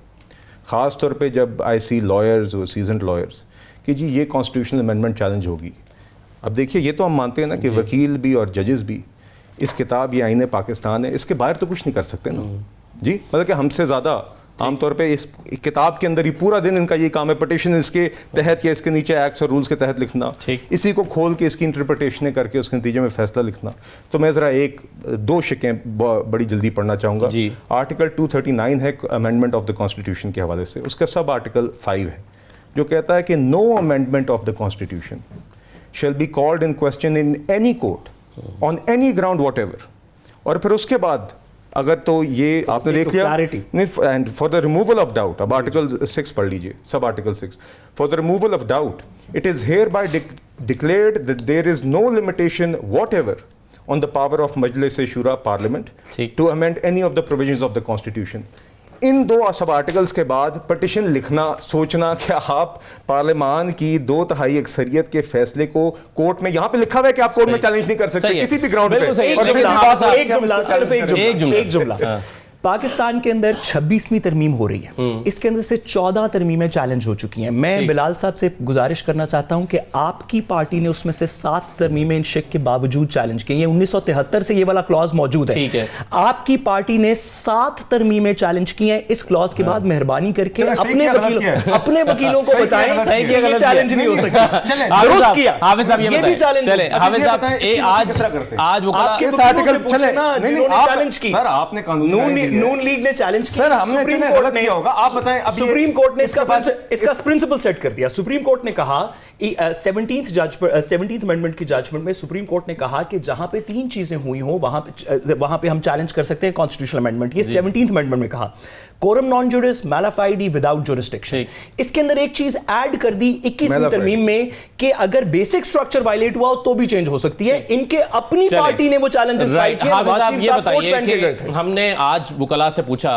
ख़ास तौर पे जब आई सी लॉयर्स और सीजन्ड लॉयर्स कि जी ये कॉन्स्टिट्यूशनल अमेंडमेंट चैलेंज होगी। अब देखिए ये तो हम मानते हैं ना कि वकील भी और जजेस भी, इस किताब ये आईने पाकिस्तान है, इसके बाहर तो कुछ नहीं कर सकते ना जी, मतलब कि हमसे ज़्यादा आमतौर पे इस किताब के अंदर ही पूरा दिन इनका ये काम है, पटिशन इसके तहत या इसके नीचे एक्ट्स और रूल्स के तहत लिखना, इसी को खोल के इसकी इंटरप्रिटेशन करके उसके नतीजे में फैसला लिखना। तो मैं ज़रा दो शिकें बड़ी जल्दी पढ़ना चाहूँगा। आर्टिकल 239 है अमेंडमेंट ऑफ द कॉन्स्टिट्यूशन के हवाले से, उसका सब आर्टिकल 5 है जो कहता है कि no amendment of the constitution shall be called in question in any court on any ground whatever। और फिर उसके बाद अगर तो ये आपने देख लिया, and for the removal of doubt, अब आर्टिकल 6 पढ़ लीजिए, sub article 6, for the removal of doubt it is hereby declared that there is no limitation whatever on the power of Majlis Shura parliament to amend any of the provisions of the constitution. इन दो sub articles के बाद petition लिखना, सोचना कि आप पार्लियामान की 2/3 अक्सरियत के फैसले को कोर्ट में, यहाँ पे लिखा हुआ है कि आप कोर्ट में चैलेंज नहीं कर सकते किसी भी ग्राउंड पे। एक जुमला पाकिस्तान के अंदर 26वीं तरमीम हो रही है, इसके अंदर से 14 तरमीमें चैलेंज हो चुकी हैं। मैं बिलाल साहब से गुजारिश करना चाहता हूं कि आपकी पार्टी ने उसमें से 7 तरमीमें इन शिक के बावजूद चैलेंज की हैं। 1973 से ये वाला क्लॉज मौजूद है। आपकी पार्टी ने 7द तरमीमें चैलेंज की हैं। इस क्लॉज के बाद मेहरबानी करके अपने वकीलों को बताएं कि ये चैलेंज नहीं हो सकता। दुरुस्त किया हाफिज साहब, ये भी चैलेंज है। हाफिज साहब आज वो आपके आर्टिकल चैलेंज की, सर आपने कानून नून लीग ने चैलेंज किया, सर हमने सुप्रीम कोर्ट ने होगा, आप बताएं। अब सुप्रीम कोर्ट ने इसका प्रिंसिपल सेट कर दिया। सुप्रीम कोर्ट ने कहा 17th अमेंडमेंट की जजमेंट में सुप्रीम कोर्ट ने कहा कि जहां पे 3 चीजें हुई हो वहां पे हम चैलेंज कर सकते हैं कॉन्स्टिट्यूशनल अमेंडमेंट। ये 17th अमेंडमेंट में कहा coram non judice malafide without jurisdiction. इसके अंदर एक चीज ऐड कर दी 21वीं तरमीम में कि अगर बेसिक स्ट्रक्चर वायलेट हुआ तो भी चेंज हो सकती है। इनके अपनी पार्टी ने वो चैलेंजेस फाइल किए। हमने आज वकला से पूछा,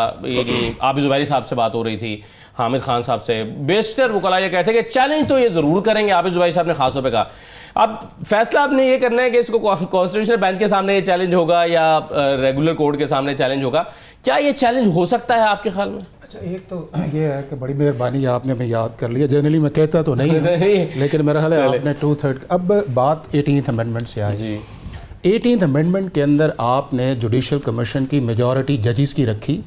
आबिद जुबैरी साहब से बात हो रही थी, हामिद खान साहब से, बेशतर वकला ये कहते हैं कि चैलेंज तो ये जरूर करेंगे। आबिद जुबैरी साहब ने खासतौर पे कहा अब फैसला आपने ये करना है कि इसको कॉन्स्टिट्यूशनल बेंच के सामने ये चैलेंज होगा या रेगुलर कोर्ट के सामने चैलेंज होगा। क्या ये चैलेंज हो सकता है आपके ख्याल में? अच्छा, एक तो ये है कि बड़ी मेहरबानी आपने हमें याद कर लिया। जनरली मैं कहता तो नहीं हूँ लेकिन मेरा ख्याल है आपने 2/3। अब बात 18th अमेंडमेंट से आई। 18th अमेंडमेंट के अंदर आपने जुडिशल कमीशन की मेजॉरिटी जजेस की रखी,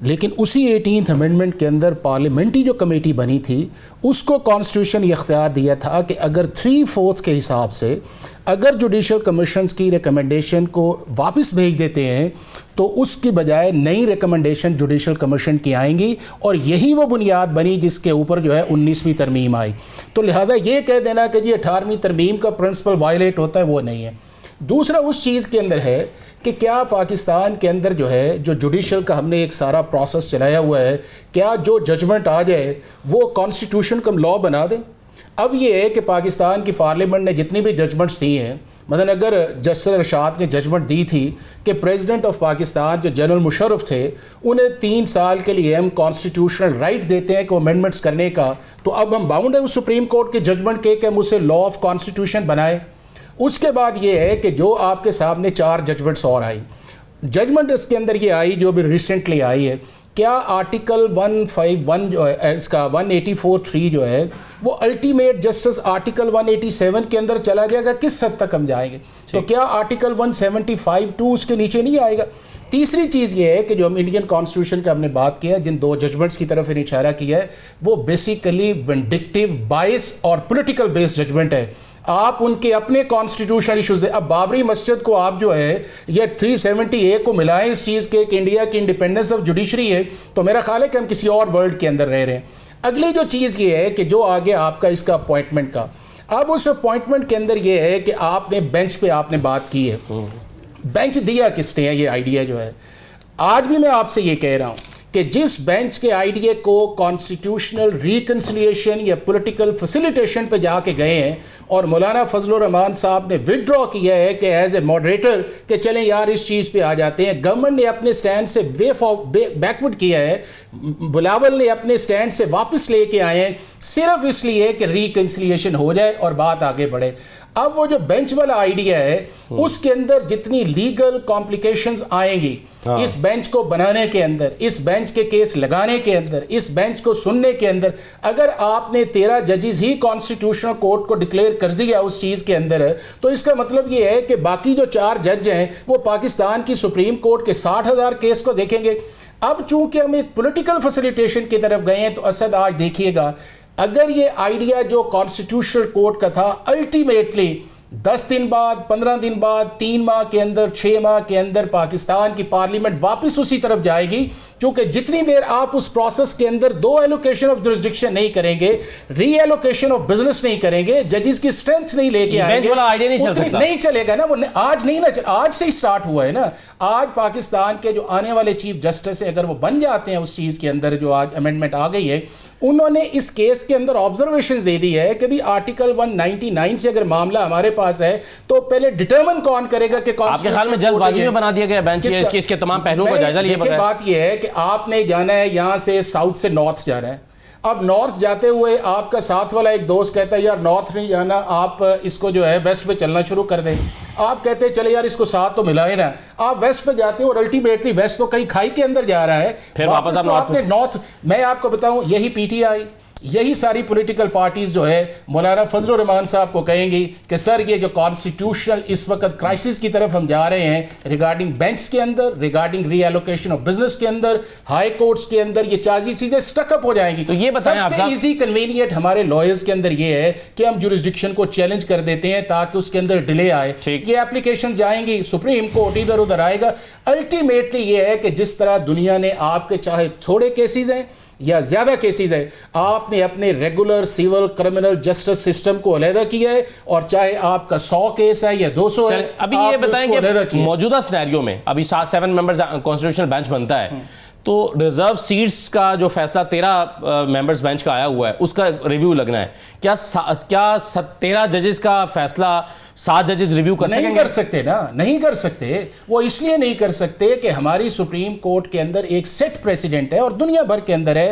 लेकिन उसी 18th अमेंडमेंट के अंदर पार्लियामेंट्री जो कमेटी बनी थी उसको कॉन्स्टिट्यूशन ये इख्तियार दिया था कि अगर 3/4 के हिसाब से अगर जुडिशल कमीशंस की रिकमेंडेशन को वापस भेज देते हैं तो उसकी बजाय नई रिकमेंडेशन जुडिशल कमीशन की आएंगी, और यही वो बुनियाद बनी जिसके ऊपर जो है 19वीं तरमीम आई। तो लिहाजा ये कह देना कि जी 18वीं तरमीम का प्रिंसिपल वायलेट होता है, वो नहीं है। दूसरा उस चीज़ के अंदर है कि क्या पाकिस्तान के अंदर जो है जो जुडिशल का हमने एक सारा प्रोसेस चलाया हुआ है, क्या जो जजमेंट आ जाए वो कॉन्स्टिट्यूशन का लॉ बना दे। अब ये है कि पाकिस्तान की पार्लियामेंट ने जितनी भी जजमेंट्स दी हैं, मतलब अगर जस्टिस अरशाद ने जजमेंट दी थी कि प्रेसिडेंट ऑफ पाकिस्तान जो जनरल मुशर्रफ थे उन्हें 3 साल के लिए हम कॉन्स्टिट्यूशनल राइट देते हैं कि अमेंडमेंट्स करने का, तो अब हम बाउंड है उस सुप्रीम कोर्ट के जजमेंट के कि हम उसे लॉ ऑफ कॉन्स्टिट्यूशन बनाए। उसके बाद ये है कि जो आपके सामने 4 जजमेंट्स और आई, जजमेंट इसके अंदर ये आई जो भी रिसेंटली आई है, क्या आर्टिकल 151 जो है इसका 184(3) जो है वो अल्टीमेट जस्टिस आर्टिकल 187 के अंदर चला जाएगा, किस हद तक हम जाएंगे? तो क्या आर्टिकल 175(2) उसके नीचे नहीं आएगा? तीसरी चीज़ ये है कि जो हम इंडियन कॉन्स्टिट्यूशन का हमने बात किया, जिन 2 जजमेंट्स की तरफ इशारा किया है, वो बेसिकली विंडिक्टिव, बायस और पॉलिटिकल बेस्ड जजमेंट है। आप उनके अपने कॉन्स्टिट्यूशनल इशूज है। अब बाबरी मस्जिद को आप जो है ये 370A को मिलाएं इस चीज़ के कि इंडिया की इंडिपेंडेंस ऑफ जुडिशरी है, तो मेरा ख्याल है कि हम किसी और वर्ल्ड के अंदर रह रहे हैं। अगली जो चीज़ ये है कि जो आगे आपका इसका अपॉइंटमेंट का, अब उस अपॉइंटमेंट के अंदर ये है कि आपने बेंच पे आपने बात की है, बेंच दिया किसने है? ये आइडिया जो है, आज भी मैं आपसे ये कह रहा हूँ कि जिस बेंच के आइडिया को कॉन्स्टिट्यूशनल रिकन्सिलिएशन या पॉलिटिकल फैसिलिटेशन पे जाके गए हैं और मौलाना फजलुर रहमान साहब ने विदड्रॉ किया है कि एज ए मॉडरेटर कि चलें यार इस चीज़ पे आ जाते हैं, गवर्नमेंट ने अपने स्टैंड से बैकवर्ड किया है, बिलावल ने अपने स्टैंड से वापस लेके आए हैं सिर्फ इसलिए कि रिकन्सिलिएशन हो जाए और बात आगे बढ़े। अब वो जो बेंच वाला आइडिया है उसके अंदर जितनी लीगल कॉम्प्लिकेशंस आएंगी इस बेंच को बनाने के अंदर, इस बेंच के केस लगाने के अंदर, इस बेंच को सुनने के अंदर, अगर आपने 13 जजेस ही कॉन्स्टिट्यूशनल कोर्ट को डिक्लेयर कर दिया उस चीज़ के अंदर है, तो इसका मतलब ये है कि बाकी जो 4 जज हैं वो पाकिस्तान की सुप्रीम कोर्ट के 60,000 केस को देखेंगे। अब चूंकि हम एक पॉलिटिकल फैसिलिटेशन की तरफ गए हैं, तो असद आज देखिएगा, अगर ये आइडिया जो कॉन्स्टिट्यूशनल कोर्ट का था, अल्टीमेटली 10 दिन बाद, 15 दिन बाद, 3 माह के अंदर, 6 माह के अंदर पाकिस्तान की पार्लियामेंट वापस उसी तरफ जाएगी, क्योंकि जितनी देर आप उस प्रोसेस के अंदर 2 एलोकेशन ऑफ जुरिस्डिक्शन नहीं करेंगे, री एलोकेशन ऑफ बिजनेस नहीं करेंगे, जजेस की स्ट्रेंथ नहीं लेके आएंगे, नहीं चलेगा ना। वो आज नहीं ना, आज से ही स्टार्ट हुआ है ना। आज पाकिस्तान के जो आने वाले चीफ जस्टिस है, अगर वो बन जाते हैं उस चीज के अंदर जो आज अमेंडमेंट आ गई है, उन्होंने इस केस के अंदर ऑब्जर्वेशंस दे दी है कि भी आर्टिकल 199 से अगर मामला हमारे पास है, तो पहले डिटरमिन कौन करेगा कि कौन। आपके ख्याल में जल्दबाजी में बना दिया गया बेंच, इसके तमाम पहलुओं का जायजा लिया? बात यह है कि आपने जाना है यहां से साउथ से नॉर्थ जाना है। अब नॉर्थ जाते हुए आपका साथ वाला एक दोस्त कहता है यार नॉर्थ नहीं जाना, आप इसको जो है वेस्ट पे चलना शुरू कर दें। आप कहते हैं चले यार इसको साथ तो मिला है ना, आप वेस्ट पे जाते हो और अल्टीमेटली वेस्ट तो कहीं खाई के अंदर जा रहा है, फिर वापस तो आपने नॉर्थ। मैं आपको बताऊं, यही पीटीआई, यही सारी पॉलिटिकल पार्टीज जो है मौलाना फजलुर रहमान साहब को कहेंगी कि सर ये जो कॉन्स्टिट्यूशनल इस वक्त क्राइसिस की तरफ हम जा रहे हैं रिगार्डिंग बैंक्स के अंदर, रिगार्डिंग री एलोकेशन ऑफ बिजनेस के अंदर, हाई कोर्ट्स के अंदर, ये चाजी चीजें स्टकअप हो जाएंगी। तो ये बताएं आप, सबसे इजी कन्वीनियंट हमारे लॉयर्स के अंदर ये है कि हम जुरिस्डिक्शन को चैलेंज कर देते हैं ताकि उसके अंदर डिले आए। ये एप्लीकेशन जाएंगी सुप्रीम कोर्ट, इधर उधर आएगा। अल्टीमेटली ये है कि जिस तरह दुनिया ने आपके चाहे थोड़े केसेस हैं या ज्यादा केसेस है, आपने अपने regular civil criminal justice system को अलहदा किया है, और चाहे आपका 100 केस है या 200 है। अभी ये बताएंगे मौजूदा सिनेरियो में अभी 7 मेंबर्स कॉन्स्टिट्यूशनल बेंच बनता है, तो रिजर्व सीट्स का जो फैसला 13 मेंबर्स बेंच का आया हुआ है उसका रिव्यू लगना है। क्या 13 जजेस का फैसला 7 जजेस रिव्यू कर सकेंगे? नहीं कर सकते ना, नहीं कर सकते। वो इसलिए नहीं कर सकते कि हमारी सुप्रीम कोर्ट के अंदर एक सेट प्रेसिडेंट है और दुनिया भर के अंदर है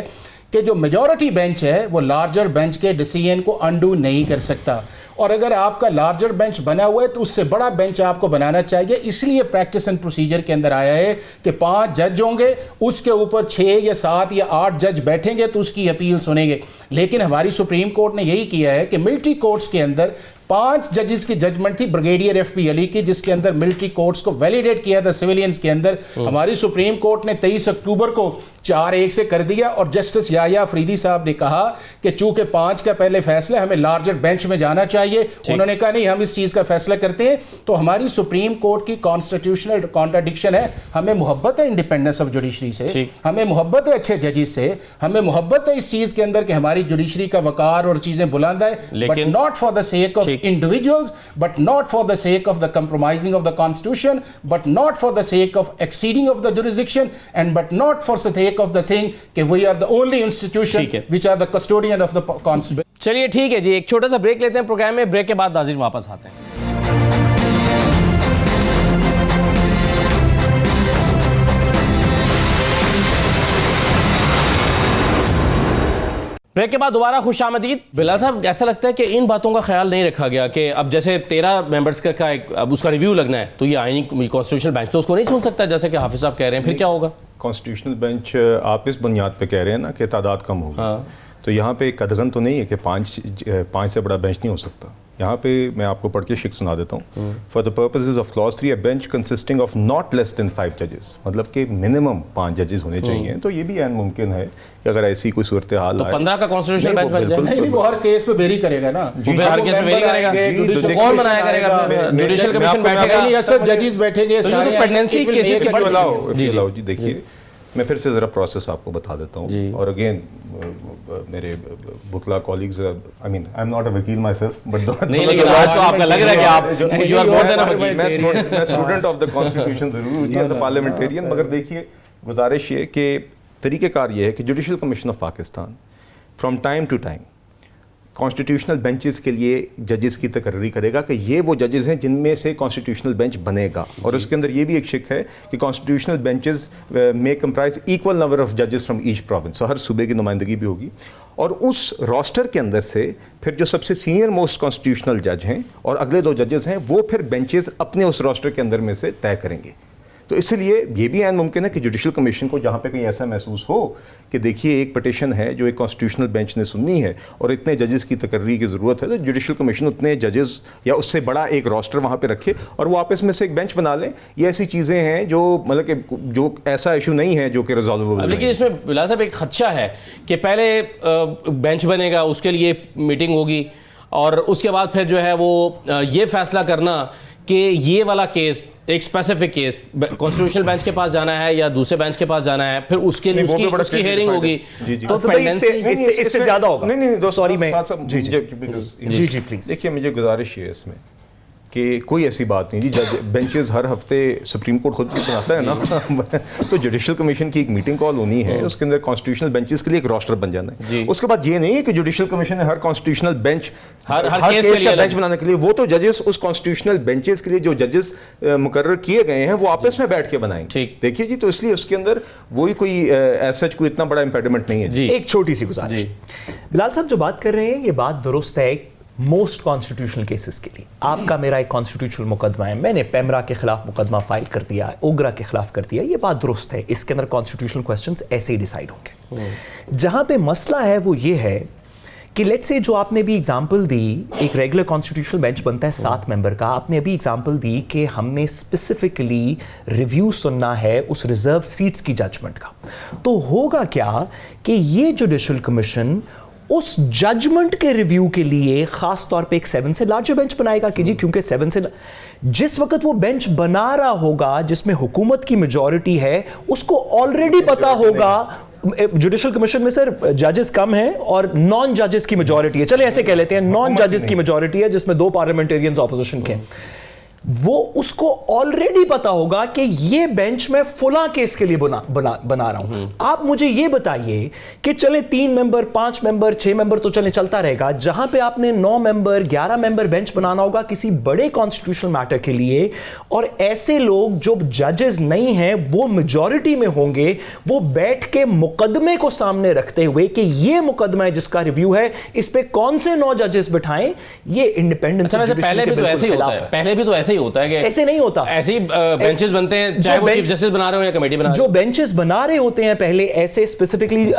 कि जो मेजॉरिटी बेंच है वो लार्जर बेंच के डिसीजन को अंडू नहीं कर सकता। और अगर आपका लार्जर बेंच बना हुआ है तो उससे बड़ा बेंच आपको बनाना चाहिए। इसलिए प्रैक्टिस एंड प्रोसीजर के अंदर आया है कि 5 जज होंगे, उसके ऊपर 6 या 7 या 8 जज बैठेंगे तो उसकी अपील सुनेंगे। लेकिन हमारी सुप्रीम कोर्ट ने यही किया है कि मिलिट्री कोर्ट्स के अंदर 5 जजेस की जजमेंट थी ब्रिगेडियर एफपी अली की, जिसके अंदर मिलिट्री कोर्ट्स को वैलिडेट किया था सिविलियंस के अंदर। हमारी सुप्रीम कोर्ट ने 23 अक्टूबर को 4-1 से कर दिया, और जस्टिस याया अफरीदी साहब ने कहा कि चूंकि 5 का पहले फैसला हमें लार्जर बेंच में जाना चाहिए। उन्होंने कहा नहीं, हम इस चीज का फैसला करते हैं। तो हमारी सुप्रीम कोर्ट की कॉन्स्टिट्यूशनल कॉन्ट्राडिक्शन है। हमें मोहब्बत है इंडिपेंडेंस ऑफ जुडिशरी से, हमें मोहब्बत है अच्छे जजेस से, हमें मोहब्बत है इस चीज के अंदर कि हमारी जुडिशरी का वकार और चीजें बुलंद है, but not for the sake of individuals, but not for the sake of the compromising of the constitution, but not for the sake of exceeding of the jurisdiction, and but not for the sake of the saying कि we are the only institution which are the custodian of the constitution. चलिए ठीक है जी, एक छोटा सा break लेते हैं programme में। ब्रेक के बाद नाज़रीन वापस आते हैं। ब्रेक के बाद दोबारा खुशामदीद। बिलाल साहब, ऐसा लगता है कि इन बातों का ख्याल नहीं रखा गया कि अब जैसे 13 मेंबर्स का एक अब उसका रिव्यू लगना है, तो ये आईनी कॉन्स्टिट्यूशनल बेंच तो उसको नहीं सुन सकता, जैसे कि हाफिज साहब कह रहे हैं। फिर क्या होगा? कॉन्स्टिट्यूशनल बेंच आप इस बुनियाद पे कह रहे हैं ना कि तादाद कम होगी, तो यहाँ पे कदगन तो नहीं है कि 5 से बड़ा बेंच नहीं हो सकता। यहाँ पे मैं आपको पढ़ के शिक सुना देता हूँ। For the purposes of clause 3 a bench consisting of not less than 5 जजेस, मतलब कि मिनिमम 5 जजेस होने चाहिए। तो ये भी ऐन मुमकिन है कि अगर ऐसी कोई सूरत हाल तो 15 का कॉन्स्टिट्यूशनल बेंच बन जाए। नहीं, वो हर केस पे वेरी करेगा ना, हर केस पे वेरी करेगा। कौन बनाया करेगा? जुडिशियल कमीशन बैठेगा, नहीं ऐसे जजेस बैठेंगे सारे प्रेगनेंसी केसेस के लाओ जी। देखिए, मैं फिर से ज़रा प्रोसेस आपको बता देता हूँ। और अगेन मेरे बुकला colleagues, I mean I am not a वकील माई सेल्फ, बट नहीं, लेकिन आज तो आपका लग रहा है कि आप यू आर मोर देन अ वकील। मैं स्टूडेंट ऑफ द कॉन्स्टिट्यूशन जरूर जी, एज अ पार्लियामेंटेरियन। मगर देखिए, गुजारिश ये कि तरीक़ेकार ये है कि judicial commission of Pakistan from time to time constitutional benches के लिए जजेस की तकर्री करेगा कि ये वो जजेस हैं जिनमें से कॉन्स्टिट्यूशनल बेंच बनेगा। और उसके अंदर ये भी एक शिक है कि कॉन्स्टिट्यूशनल बेंचेस में कंप्राइज इक्वल नंबर ऑफ जजेस फ्रॉम ईच प्रोविंस, तो हर सूबे की नुमाइंदगी भी होगी। और उस रोस्टर के अंदर से फिर जो सबसे सीनियर मोस्ट कॉन्स्टिट्यूशनल जज हैं और अगले 2 जजेस हैं, वो फिर बेंचेस अपने उस रोस्टर के अंदर में से तय करेंगे। तो इसलिए ये भी ऐन मुमकिन है कि जुडिशल कमीशन को जहाँ पे कहीं ऐसा महसूस हो कि देखिए एक पिटिशन है जो एक कॉन्स्टिट्यूशनल बेंच ने सुननी है और इतने जजेस की तकर्री की ज़रूरत है, तो जुडिशल कमीशन उतने जजेस या उससे बड़ा एक रोस्टर वहाँ पे रखे और वो आपस में से एक बेंच बना लें। ये ऐसी चीज़ें हैं जो मतलब कि जो ऐसा इशू नहीं है जो कि रिजॉल्वेबल। लेकिन इसमें बिलाल साहब एक खदशा है कि पहले बेंच बनेगा, उसके लिए मीटिंग होगी और उसके बाद फिर जो है वो ये फैसला करना कि ये वाला केस, एक स्पेसिफिक केस कॉन्स्टिट्यूशनल बेंच के पास जाना है या दूसरे बेंच के पास जाना है, फिर उसके लिए उसकी हियरिंग होगी। तो इससे ज्यादा होगा। नहीं सॉरी मैं जी प्लीज। देखिए मुझे गुजारिश है इसमें कि कोई ऐसी बात नहीं जी, जज बेंचेस हर हफ्ते सुप्रीम कोर्ट खुद बनाता है ना तो जुडिशल कमीशन की एक मीटिंग कॉल होनी है, उसके अंदर कॉन्स्टिट्यूशनल बेंचेस के लिए एक रोस्टर बन जाना है। उसके बाद ये नहीं है कि जुडिशल कमीशन ने हर कॉन्स्टिट्यूशनल बेंच हर केस का बेंच बनाने के लिए, वो तो जजेस उस कॉन्स्टिट्यूशनल बेंचेस के लिए जो जजेस मुकर्रर किए गए हैं वो आपस में बैठ के बनाएंगे। देखिए जी, तो इसलिए उसके अंदर वही कोई ऐसा कोई इतना बड़ा इंपेडिमेंट नहीं है जी। एक छोटी सी गुजारिश, बिलाल साहब जो बात कर रहे हैं ये बात दुरुस्त है मोस्ट कॉन्स्टिट्यूशनल केसेस के लिए। आपका मेरा एक कॉन्स्टिट्यूशनल मुकदमा है, मैंने पेमरा के खिलाफ मुकदमा फाइल कर दिया, ओगरा के खिलाफ कर दिया, ये बात दुरुस्त है, इसके अंदर कॉन्स्टिट्यूशनल क्वेश्चंस ऐसे ही डिसाइड होंगे। जहां पे मसला है वो ये है कि लेट्स से जो आपने भी एग्जांपल दी, एक रेगुलर कॉन्स्टिट्यूशनल बेंच बनता है 7 मेंबर का, आपने अभी एग्जांपल दी कि हमने स्पेसिफिकली रिव्यू सुनना है उस रिजर्व सीट्स की जजमेंट का, तो होगा क्या कि ये जुडिशल कमीशन उस जजमेंट के रिव्यू के लिए खास तौर पे एक 7 से लार्जर बेंच बनाएगा कि जी क्योंकि 7 से जिस वक्त वो बेंच बना रहा होगा जिसमें हुकूमत की मेजॉरिटी है, उसको ऑलरेडी पता होगा जुडिशल कमीशन में सर जजेस कम हैं और नॉन जजेस की मेजॉरिटी है, चले ऐसे कह लेते हैं नॉन जजेस की मेजॉरिटी है जिसमें 2 पार्लियामेंटेरियंस ऑपोजिशन के, वो उसको ऑलरेडी पता होगा कि ये बेंच में फुला केस के लिए बना रहा हूं। आप मुझे ये बताइए कि चले 3 मेंबर 5 मेंबर 6 मेंबर तो चले चलता रहेगा, जहां पे आपने 9 मेंबर 11 मेंबर बेंच बनाना होगा किसी बड़े कॉन्स्टिट्यूशनल मैटर के लिए, और ऐसे लोग जो जजेस नहीं हैं वो मेजॉरिटी में होंगे, वो बैठ के मुकदमे को सामने रखते हुए कि ये मुकदमा है जिसका रिव्यू है, इस पे कौन से 9 जजेस बिठाएं, ये इंडिपेंडेंस। पहले भी तो ऐसे ही होता है, पहले भी तो ऐसे ही होता है कि ऐसे नहीं होता, ऐसे ही बेंचेस बनते हैं, चाहे वो चीफ जस्टिस बना रहे हो या कमेटी बना रहे हो। जो बेंचेस बना रहे होते हैं पहले ऐसे स्पेसिफिकली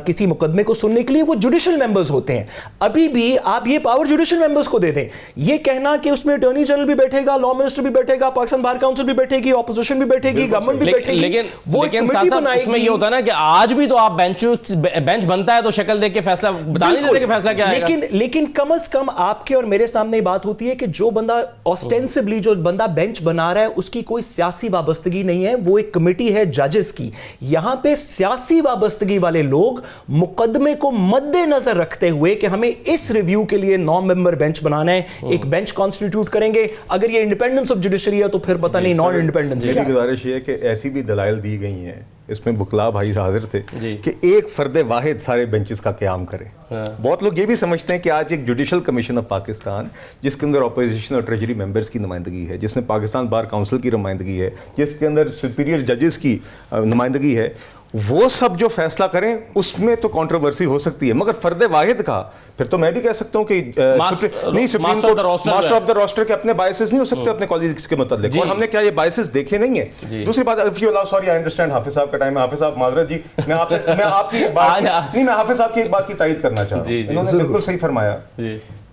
किसी मुकदमे को सुनने के लिए, वो जुडिशियल मेंबर्स होते हैं। अभी भी आप ये पावर जुडिशियल मेंबर्स को दे दें, ये कहना कि उसमें अटॉर्नी जनरल भी बैठेगा, लॉ मिनिस्टर भी बैठेगा, पाकिस्तान बार काउंसिल भी बैठेगी, ऑपोजिशन भी बैठेगी, गवर्नमेंट भी बैठेगी, लेकिन वो कमेटी बनाएगी। उसमें ये होता है ना कि आज भी तो आप बेंच बनता है तो शक्ल देख के फैसला बता नहीं देते कि फैसला क्या है। लेकिन कम से कम आपके और मेरे सामने बात होती है कि जो बंदा ऑस्टेंसिबली जो बंदा बेंच बना रहा है उसकी कोई सियासी वाबस्तगी नहीं है, वो एक कमेटी है जजेस की। यहां पे सियासी वाबस्तगी वाले लोग मुकदमे को मद्देनजर रखते हुए कि हमें इस रिव्यू के लिए 9 मेंबर बेंच बनाना है, एक बेंच कॉन्स्टिट्यूट करेंगे। अगर ये इंडिपेंडेंस ऑफ जुडिशरी है तो फिर पता नहीं नॉन इंडिपेंडेंस। मेरी गुजारिश ये है कि ऐसी भी दलाइल दी गई हैं, इसमें बुकला भाई हाजिर थे कि एक फर्द वाहिद सारे बेंचेस का क़याम करे। बहुत लोग ये भी समझते हैं कि आज एक जुडिशल कमीशन ऑफ पाकिस्तान जिसके अंदर अपोजिशन और ट्रेजरी मेंबर्स की नुमाइंदगी है, जिसमें पाकिस्तान बार काउंसिल की नुमाइंदगी है, जिसके अंदर सुपीरियर जजेस की नुमाइंदगी है, वो सब जो फैसला करें उसमें तो कंट्रोवर्सी हो सकती है, मगर फर्द वाहिद का फिर तो मैं भी कह सकता हूं कि नहीं, Supreme Court master of the roster के अपने बायसेस नहीं हो सकते अपने कॉलेज के मुताबिक, और हमने क्या ये बायसेस देखे नहीं है। दूसरी बात, if you allow, sorry I understand Hafiz साहब का टाइम है, हाफिज साहब माजरत जी, मैं आपकी एक बात नहीं, मैं हाफिज साहब की एक बात की तायद करना चाह रहा हूं। इन्होंने बिल्कुल सही फरमाया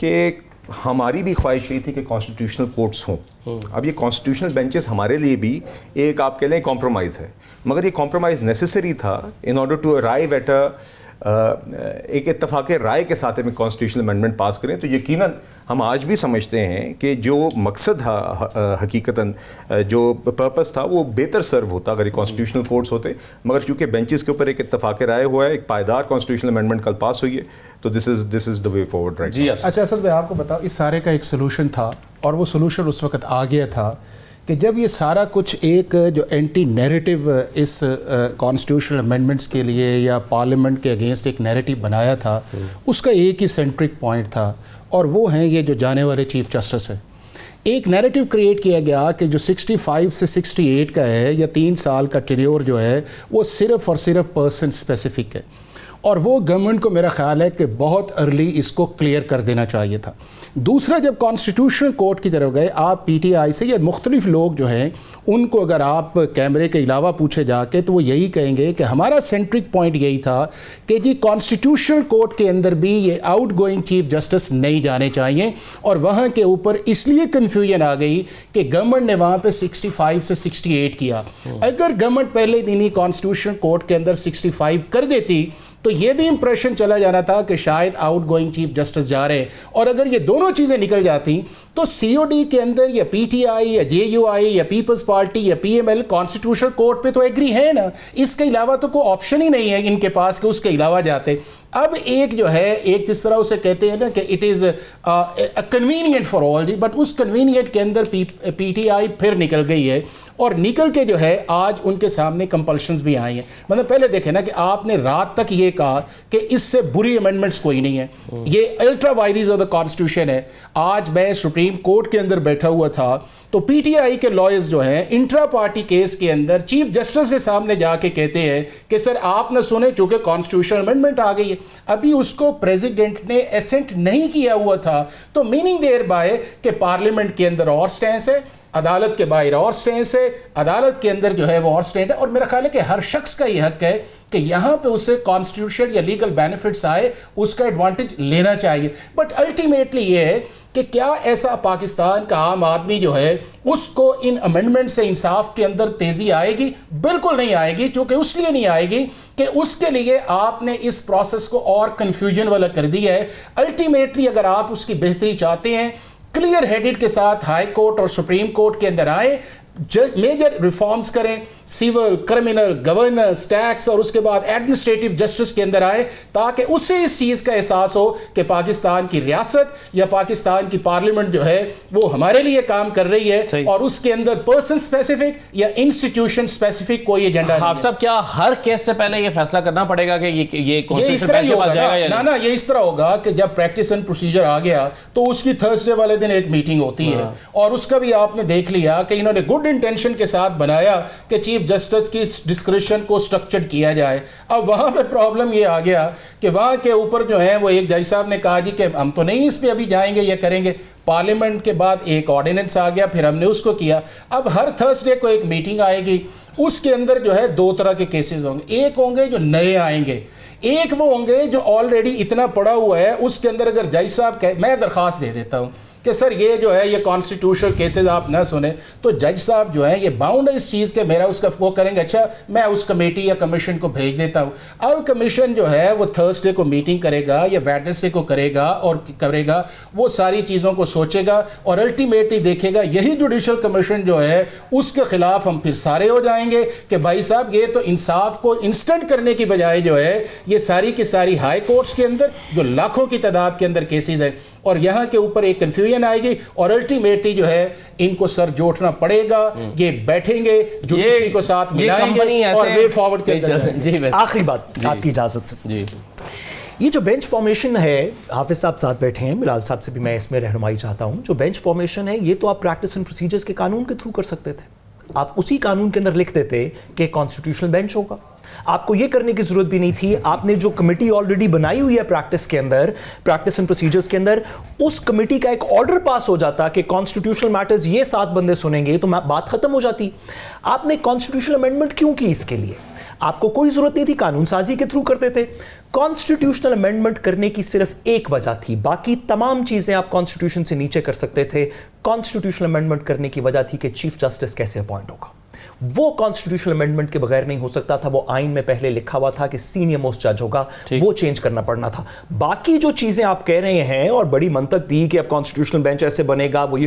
कि हमारी भी ख्वाहिश यही थी कि कॉन्स्टिट्यूशनल कोर्ट्स हों। अब ये कॉन्स्टिट्यूशनल बेंचेस हमारे लिए भी एक आप कह लें कॉम्प्रोमाइज़ है, मगर ये कॉम्प्रोमाइज़ नेसेसरी था in order to arrive at एक इत्तफाक़ राय के साथ में कॉन्स्टिट्यूशनल अमेंडमेंट पास करें। तो यकीनन हम आज भी समझते हैं कि जो मकसद था, हकीकतन जो पर्पस था, वो बेहतर सर्व होता अगर ये कॉन्स्टिट्यूशनल कोर्ट्स होते, मगर चूँकि बेंचेस के ऊपर एक इत्तफाक़ राय हुआ है, एक पायदार कॉन्स्टिट्यूशनल अमेंडमेंट कल पास हुई है, तो this is the way forward right. अच्छा असद भाई, आपको बताओ इस सारे का एक सोल्यूशन था, और वो सोल्यूशन उस वक्त आ गया था कि जब ये सारा कुछ एक जो एंटी नैरेटिव इस कॉन्स्टिट्यूशनल अमेंडमेंट्स के लिए या पार्लियामेंट के अगेंस्ट एक नैरेटिव बनाया था, उसका एक ही सेंट्रिक पॉइंट था, और वो हैं ये जो जाने वाले चीफ जस्टिस है। एक नैरेटिव क्रिएट किया गया कि जो 65 से 68 का है या 3 साल का टेन्योर जो है वो सिर्फ़ और सिर्फ पर्सन स्पेसिफिक है, और वो गवर्नमेंट को मेरा ख्याल है कि बहुत अर्ली इसको क्लियर कर देना चाहिए था। दूसरा, जब कॉन्स्टिट्यूशनल कोर्ट की तरफ गए, आप पीटीआई से या मुख्तलिफ लोग जो हैं उनको अगर आप कैमरे के अलावा पूछे जाके तो वो यही कहेंगे कि हमारा सेंट्रिक पॉइंट यही था कि जी कॉन्स्टिट्यूशनल कोर्ट के अंदर भी ये आउट गोइंग चीफ जस्टिस नहीं जाने चाहिए, और वहाँ के ऊपर इसलिए कन्फ्यूजन आ गई कि गवर्नमेंट ने वहाँ पे 65 से 68 किया। अगर गवर्नमेंट पहले दिन ही कॉन्स्टिट्यूशनल कोर्ट के अंदर 65 कर देती तो ये भी इंप्रेशन चला जाना था कि शायद आउट गोइंग चीफ जस्टिस जा रहे हैं, और अगर ये दोनों चीज़ें निकल जाती तो सीओडी के अंदर या पीटीआई या जेयूआई या पीपल्स पार्टी या पीएमएल कॉन्स्टिट्यूशनल कोर्ट पे तो एग्री है ना, इसके अलावा तो कोई ऑप्शन ही नहीं है इनके पास कि उसके अलावा जाते। अब एक जो है, एक जिस तरह उसे कहते हैं ना कि it is convenient for all the, but उस कन्वीनियंट के अंदर पीटीआई फिर निकल गई है, और निकल के जो है आज उनके सामने कंपल्शंस भी आई हैं। मतलब पहले देखें ना कि आपने रात तक ये कहा कि इससे बुरी अमेंडमेंट्स कोई नहीं है, ये अल्ट्रा वायरीज ऑफ द कॉन्स्टिट्यूशन है। आज मैं सुप्रीम कोर्ट के अंदर बैठा हुआ था तो पीटीआई के लॉयर्स जो हैं इंट्रा पार्टी केस के अंदर चीफ जस्टिस के सामने जाके कहते हैं कि सर आप न सुने, चूंकि कॉन्स्टिट्यूशनल अमेंडमेंट आ गई है, अभी उसको प्रेसिडेंट ने एसेंट नहीं किया हुआ था, तो मीनिंग देयर बाय कि पार्लियामेंट के अंदर और स्टैंस है, अदालत के बाहर और स्टैंस है, अदालत के अंदर जो है वो और स्टैंड है, और मेरा ख्याल है कि हर शख्स का ये हक है कि यहाँ पे उसे कॉन्स्टिट्यूशन या लीगल बेनिफिट्स आए उसका एडवांटेज लेना चाहिए। बट अल्टीमेटली ये है कि क्या ऐसा पाकिस्तान का आम आदमी जो है उसको इन अमेंडमेंट से इंसाफ के अंदर तेजी आएगी? बिल्कुल नहीं आएगी, क्योंकि उसलिए नहीं आएगी कि उसके लिए आपने इस प्रोसेस को और कंफ्यूजन वाला कर दिया है। अल्टीमेटली अगर आप उसकी बेहतरी चाहते हैं, क्लियर हेडेड के साथ हाई कोर्ट और सुप्रीम कोर्ट के अंदर आए, मेजर रिफॉर्म्स करें, सिविल, क्रिमिनल, गवर्नेंस, टैक्स और उसके बाद एडमिनिस्ट्रेटिव जस्टिस के अंदर आए, ताकि उससे इस चीज़ का एहसास हो कि पाकिस्तान की रियासत या पाकिस्तान की पार्लियामेंट जो है वो हमारे लिए काम कर रही है, और उसके अंदर पर्सन स्पेसिफिक या इंस्टीट्यूशन स्पेसिफिक कोई एजेंडा नहीं है। साहब, क्या हर केस से पहले ये फैसला करना पड़ेगा कि ये इस तरह ही होगा ना? ये इस तरह होगा कि जब प्रैक्टिस एंड प्रोसीजर आ गया तो उसकी थर्सडे वाले दिन एक मीटिंग होती है, और उसका भी आपने देख लिया कि इन्होंने गुड इंटेंशन के साथ बनाया कि चीफ जस्टिस की डिस्क्रिशन को स्ट्रक्चर्ड किया जाए। अब वहां पे प्रॉब्लम ये आ गया कि वहां के ऊपर जो है वो एक जज साहब ने कहा जी कि हम तो नहीं इस पे अभी जाएंगे, ये करेंगे। पार्लियामेंट के बाद एक ऑर्डिनेंस आ गया, फिर हमने उसको किया। अब हर थर्सडे को एक मीटिंग आएगी, उसके अंदर जो है दो तरह के केसेस होंगे। एक होंगे जो नए आएंगे, एक वो होंगे जो ऑलरेडी इतना पड़ा हुआ है, उसके अंदर अगर जज साहब मैं दरख्वास्त दे देता हूँ कि सर ये जो है ये कॉन्स्टिट्यूशनल केसेस आप ना सुने, तो जज साहब जो है ये बाउंड है इस चीज़ के, मेरा उसका वो करेंगे, अच्छा मैं उस कमेटी या कमीशन को भेज देता हूँ। अब कमीशन जो है वो थर्सडे को मीटिंग करेगा या वेडनेसडे को करेगा, और करेगा वो सारी चीज़ों को सोचेगा, और अल्टीमेटली देखेगा यही जुडिशल कमीशन जो है उसके खिलाफ हम फिर सारे हो जाएंगे कि भाई साहब ये तो इंसाफ को इंस्टेंट करने की बजाय जो है ये सारी की सारी हाई कोर्ट्स के अंदर जो लाखों की तादाद के अंदर केसेस है, और यहाँ के ऊपर एक कंफ्यूजन आएगी, और अल्टीमेटली जो है इनको सर जोड़ना पड़ेगा, ये बैठेंगे जुडिशरी को साथ मिलाएंगे और वे फॉरवर्ड के अंदर। आखिरी बात आपकी इजाजत से जी, ये जो बेंच फॉर्मेशन है, हाफिज साहब साथ बैठे हैं, बिलाल साहब से भी मैं इसमें रहनुमाई चाहता हूँ। जो बेंच फॉर्मेशन है ये तो आप प्रैक्टिस एंड प्रोसीजर्स के कानून के थ्रू कर सकते थे, आप उसी कानून के अंदर लिख देते कि कॉन्स्टिट्यूशनल बेंच होगा, आपको यह करने की जरूरत भी नहीं थी। आपने जो कमेटी ऑलरेडी बनाई हुई है प्रैक्टिस के अंदर, प्रैक्टिस एंड प्रोसीजर्स के अंदर, उस कमेटी का एक ऑर्डर पास हो जाता कि कॉन्स्टिट्यूशनल मैटर्स ये 7 बंदे सुनेंगे, तो बात खत्म हो जाती। आपने कॉन्स्टिट्यूशनल अमेंडमेंट क्यों की? इसके लिए आपको कोई जरूरत नहीं थी, कानून साजी के थ्रू करते थे। कॉन्स्टिट्यूशनल अमेंडमेंट करने की सिर्फ एक वजह थी, बाकी तमाम चीजें आप कॉन्स्टिट्यूशन से नीचे कर सकते थे। कॉन्स्टिट्यूशनल अमेंडमेंट करने की वजह थी कि चीफ जस्टिस कैसे अपॉइंट होगा। वो कॉन्स्टिट्यूशनल अमेंडमेंट के बगैर नहीं हो सकता था, वो आइन में पहले लिखा हुआ था कि सीनियर मोस्ट जज होगा, वो चेंज करना पड़ना था। बाकी जो चीजें आप कह रहे हैं और बड़ी मंतक दी कि अब कॉन्स्टिट्यूशनल बेंच ऐसे बनेगा, वो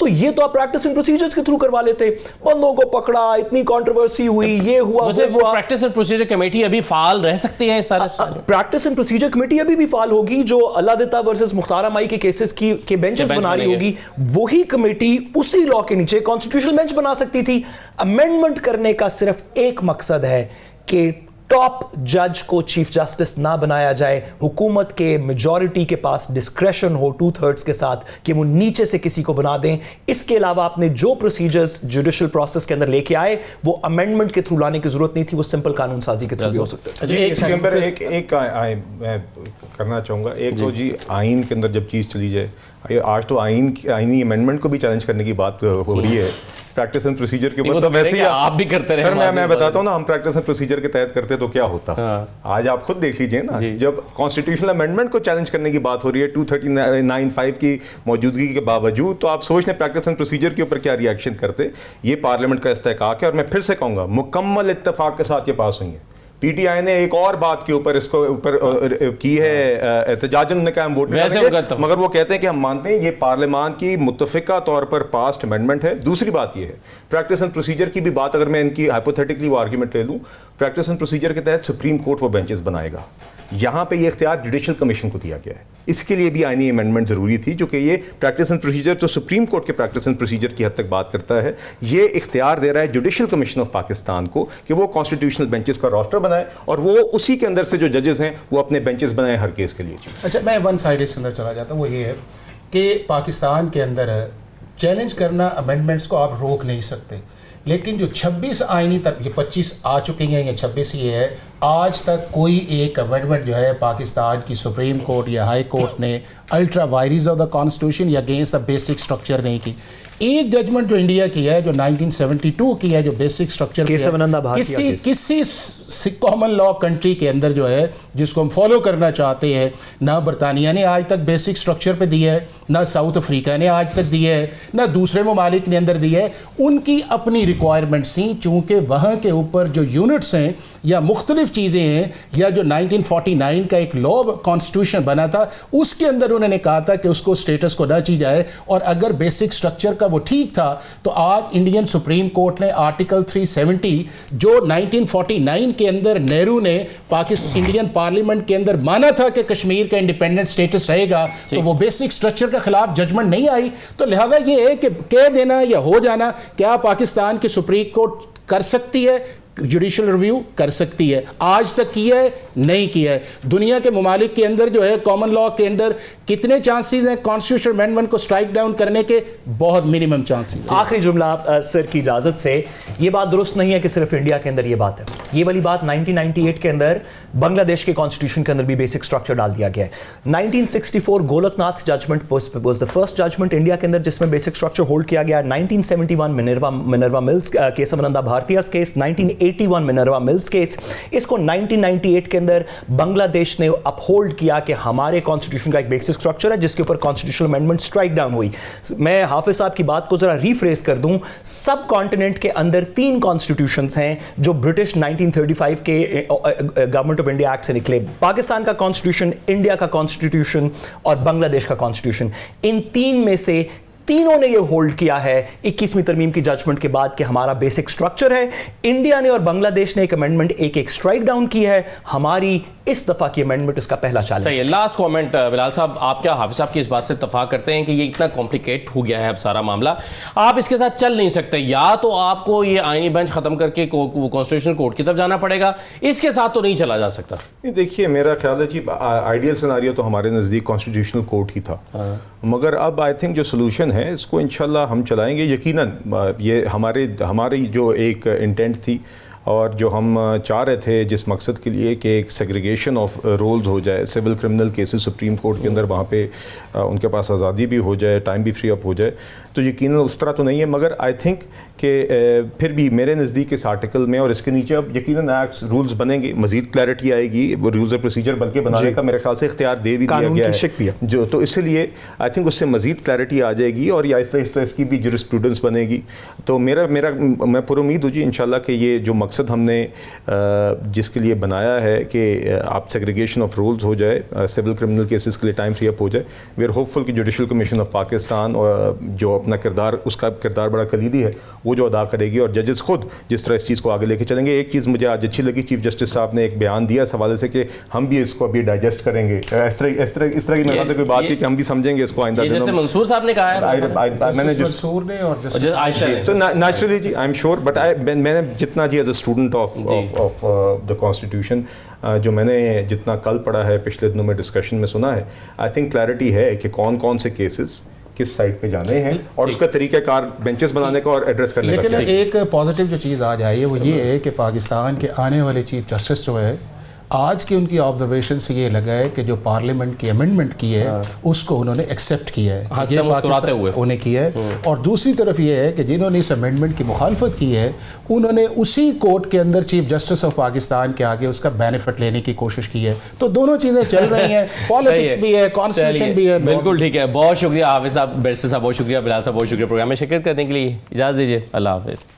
ये तो आप प्रैक्टिस एंड प्रोसीजर्स के थ्रू करवा लेते। बंदों को पकड़ा, इतनी कंट्रोवर्सी हुई, ये हुआ, वो हुआ। प्रैक्टिस एंड प्रोसीजर कमेटी अभी फाल रह सकती है? प्रैक्टिस एंड प्रोसीजर कमेटी अभी भी फाल होगी, जो अल्लादिता वर्सेस मुख्तार माई के केसेस के बेंचेस बना रही होगी, वही कमेटी उसी लॉ के नीचे कॉन्स्टिट्यूशनल बेंच बना सकती थी। अमेंडमेंट करने का सिर्फ एक मकसद है कि टॉप जज को चीफ जस्टिस ना बनाया जाए, हुकूमत के मेजॉरिटी के पास डिस्क्रेशन हो 2/3 के साथ कि वो नीचे से किसी को बना दें। इसके अलावा आपने जो प्रोसीजर्स जुडिशियल प्रोसेस के अंदर लेके आए वो अमेंडमेंट के थ्रू लाने की जरूरत नहीं थी, वो सिंपल कानून साजी के थ्रू भी हो सकता है। इसके अंदर एक मैं करना चाहूँगा, एक तो जी आइन के अंदर जब चीज़ चली जाए, आज तो आइनी अमेंडमेंट को भी चैलेंज करने की बात हो रही है प्रैक्टिस एंड प्रोसीजर के ऊपर। तो वैसे ही आप भी करते रहे। सर मैं बताता हूँ ना, हम प्रैक्टिस एंड प्रोसीजर के तहत करते तो क्या होता। आज आप खुद देख लीजिए ना, जब कॉन्स्टिट्यूशनल अमेंडमेंट को चैलेंज करने की बात हो रही है 239(5) की मौजूदगी के बावजूद, तो आप सोच लें प्रैक्टिस एंड प्रोसीजर के ऊपर क्या रिएक्शन करते। ये पार्लियामेंट का इस्तेहकाक है और मैं फिर से कहूँगा मुकम्मल इत्तेफाक के साथ ये पास हुई है। पीटीआई ने एक और बात के ऊपर इसको ऊपर की है एहतजाज, उन्होंने कहा हम वोट करेंगे, मगर वो कहते हैं कि हम मानते हैं ये पार्लियामान की मुत्तफिका तौर पर पास्ट अमेंडमेंट है। दूसरी बात ये है प्रैक्टिस एंड प्रोसीजर की भी बात, अगर मैं इनकी हाइपोथेटिकली वो आर्ग्यूमेंट ले लूँ, प्रैक्टिस एंड प्रोसीजर के तहत सुप्रीम कोर्ट वो बेंचेस बनाएगा। यहाँ पे ये इख्तियार जुडिशियल कमीशन को दिया गया है, इसके लिए भी आईनी अमेंडमेंट जरूरी थी, जो कि ये प्रैक्टिस एंड प्रोसीजर तो सुप्रीम कोर्ट के प्रैक्टिस एंड प्रोसीजर की हद तक बात करता है, ये इख्तियार दे रहा है जुडिशियल कमीशन ऑफ पाकिस्तान को कि वो कॉन्स्टिट्यूशनल बेंचेस का रोस्टर बनाए और वो उसी के अंदर से जो जजेस हैं वो अपने बेंचेस बनाए हर केस के लिए। अच्छा, मैं वन साइड इसके अंदर चला जाता हूँ, वो ये है कि पाकिस्तान के अंदर चैलेंज करना अमेंडमेंट्स को आप रोक नहीं सकते, लेकिन जो 26 आईनी तक, ये 25 आ चुके हैं या 26 ये है, आज तक कोई एक अमेंडमेंट जो है पाकिस्तान की सुप्रीम कोर्ट या हाई कोर्ट ने अल्ट्रा वायरीज ऑफ द कॉन्स्टिट्यूशन या अगेंस्ट द बेसिक स्ट्रक्चर नहीं की। एक जजमेंट जो इंडिया की है, जो 1972 की है, जो बेसिक स्ट्रक्चर किसी कॉमन लॉ कंट्री के अंदर जो है जिसको हम फॉलो करना चाहते हैं, ना बरतानिया ने आज तक बेसिक स्ट्रक्चर पे दिया है, ना साउथ अफ्रीका ने आज तक दिया है, ना दूसरे ममालिक ने अंदर दिया है। उनकी अपनी रिक्वायरमेंट्स थी, चूँकि वहाँ के ऊपर जो यूनिट्स हैं या मुख्तलिफ चीज़ें हैं, या जो 1949 का एक लॉ कॉन्स्टिट्यूशन बना था उसके अंदर उन्होंने कहा था कि उसको स्टेटस को ना ची जाए, और अगर बेसिक स्ट्रक्चर का वो ठीक था तो आज इंडियन सुप्रीम कोर्ट ने आर्टिकल 370 जो 1949 के अंदर नेहरू ने पाकिस्तान इंडियन पार्लियामेंट के अंदर माना था कि कश्मीर का इंडिपेंडेंट स्टेटस रहेगा, तो वो बेसिक स्ट्रक्चर के खिलाफ जजमेंट नहीं आई। तो लिहाजा ये है कि कह देना या हो जाना, क्या पाकिस्तान की सुप्रीम कोर्ट कर सकती है, जुडिशियल रिव्यू कर सकती है, आज तक किया है नहीं किया है। दुनिया के ममालिक के अंदर जो है कॉमन लॉ के अंदर कितने चांसेस हैं कॉन्स्टिट्यूशनल अमेंडमेंट को स्ट्राइक डाउन करने के? बहुत मिनिमम चांसेस। आखिरी जुमला सर की इजाजत से, ये बात दुरुस्त नहीं है कि सिर्फ इंडिया के अंदर ये बात है। ये वाली बात 1998 के अंदर बांग्लादेश के कॉन्स्टिट्यूशन के अंदर भी बेसिक स्ट्रक्चर डाल दिया गया है। 1964 Golaknath judgment was the first judgment India के अंदर जिसमें बेसिक स्ट्रक्चर होल्ड किया गया। 1971 मिनर्वा मिल्स केशवानंदा भारतीयास केस, 1981 मिनर्वा मिल्स केस, इसको 1998 के अंदर बांग्लादेश ने अपहोल्ड किया कि हमारे कॉन्स्टिट्यूशन का एक बेसिक स्ट्रक्चर है जिसके ऊपर कॉन्स्टिट्यूशनल अमेंडमेंट स्ट्राइक डाउन हुई। मैं हाफिज साहब की बात को जरा रीफ्रेज कर दूं, सब कॉन्टिनेंट के अंदर 3 कॉन्स्टिट्यूशंस हैं जो ब्रिटिश 1935 के गवर्नमेंट ऑफ इंडिया एक्ट से निकले। पाकिस्तान का कॉन्स्टिट्यूशन, इंडिया का कॉन्स्टिट्यूशन और बांग्लादेश का कॉन्स्टिट्यूशन, इन 3 में से तीनों ने ये होल्ड किया है 21वीं तरमीम की जजमेंट के बाद कि हमारा बेसिक स्ट्रक्चर है। इंडिया ने और बांग्लादेश ने एक अमेंडमेंट एक स्ट्राइक डाउन की है। हमारी इस दफा की अमेंडमेंट इसका पहला चैलेंज। सही है। लास्ट कमेंट बिलाल साहब, आप क्या हाफिज साहब की इस बात से इत्तेफाक करते हैं कि ये इतना कॉम्प्लिकेट हो गया है अब सारा मामला, आप इसके साथ चल नहीं सकते, या तो आपको ये आईनी बेंच खत्म करके कॉन्स्टिट्यूशनल कोर्ट की तरफ जाना पड़ेगा, इसके साथ तो नहीं चला जा सकता। देखिए मेरा ख्याल है जी आइडियल सिनेरियो तो हमारे नज़दीक कॉन्स्टिट्यूशनल कोर्ट ही था, मगर अब आई थिंक जो सोल्यूशन है इसको इंशाल्लाह हम चलाएंगे। यकीनन ये हमारी जो एक इंटेंट थी और जो हम चाह रहे थे जिस मकसद के लिए कि एक सेग्रीगेशन ऑफ रोल्स हो जाए, civil criminal cases Supreme Court के अंदर वहाँ पे उनके पास आज़ादी भी हो जाए, टाइम भी फ्री अप हो जाए, तो यकीनन उस तरह तो नहीं है, मगर आई थिंक कि फिर भी मेरे नज़दीक इस आर्टिकल में और इसके नीचे अब यकीनन एक्ट्स रूल्स बनेंगे, मज़ीद क्लैरिटी आएगी, वो रूल्स ऑफ प्रोसीजर बल्कि बनाने का मेरे ख्याल से इख्तियार दे भी दिया गया है जो, तो इसलिए आई थिंक उससे मज़ीद क्लैरिटी आ जाएगी और या इस तरह इसकी भी जूरिस्प्रूडेंस बनेगी। तो मैं पुरुमीद हूँ जी इंशाल्लाह कि ये जो मकसद हमने जिसके लिए बनाया है कि आप सेग्रीगेशन ऑफ रूल्स हो जाए, सिविल क्रिमिनल केसेस के लिए टाइम फ्री अप हो जाए, वी आर होपफुल कि जुडिशियल कमीशन ऑफ पाकिस्तान और जो अपना किरदार, उसका किरदार बड़ा कलीदी है, वो जो अदा करेगी और जजेस खुद जिस तरह इस चीज़ को आगे लेके चलेंगे। एक चीज़ मुझे आज अच्छी लगी, चीफ जस्टिस साहब ने एक बयान दिया इस हवाले से कि हम भी इसको अभी डाइजेस्ट करेंगे, इस तरह की मेरे ख्याल से कोई बात है कि हम भी समझेंगे इसको आइंदा दिनों में। जैसे मंसूर साहब ने कहा है, मैंने मंसूर ने और तो नेचुरली जी आई एम श्योर, बट मैंने जितना जी as a student of the constitution, जो मैंने जितना कल पढ़ा है, पिछले दिनों में डिस्कशन में सुना है, आई थिंक क्लैरिटी है कि कौन कौन से केसेस किस साइड पे जाने हैं और उसका तरीकाकार बेंचेस बनाने का और एड्रेस करने का। लेकिन एक पॉजिटिव जो चीज़ आज आई है वो ये है कि पाकिस्तान के आने वाले चीफ जस्टिस जो है, आज की उनकी ऑब्जर्वेशन से ये लगा है कि जो पार्लियामेंट की अमेंडमेंट की है उसको उन्होंने एक्सेप्ट किया है, ये पाकिस्तान उन्हें किया है। और दूसरी तरफ ये है कि जिन्होंने इस अमेंडमेंट की मुखालफत की है उन्होंने उसी कोर्ट के अंदर चीफ जस्टिस ऑफ पाकिस्तान के आगे उसका बेनिफिट लेने की कोशिश की है। तो दोनों चीज़ें चल रही हैं, पॉलिटिक्स भी है, कॉन्स्टिट्यूशन भी है। बिल्कुल ठीक है, बहुत शुक्रिया हाफिज़ साहब, बैरिस्टर साहब बहुत शुक्रिया, बिलाल साहब बहुत शुक्रिया प्रोग्राम में शिरकत करने के लिए। इजाज़त दीजिए, अल्लाह हाफिज़।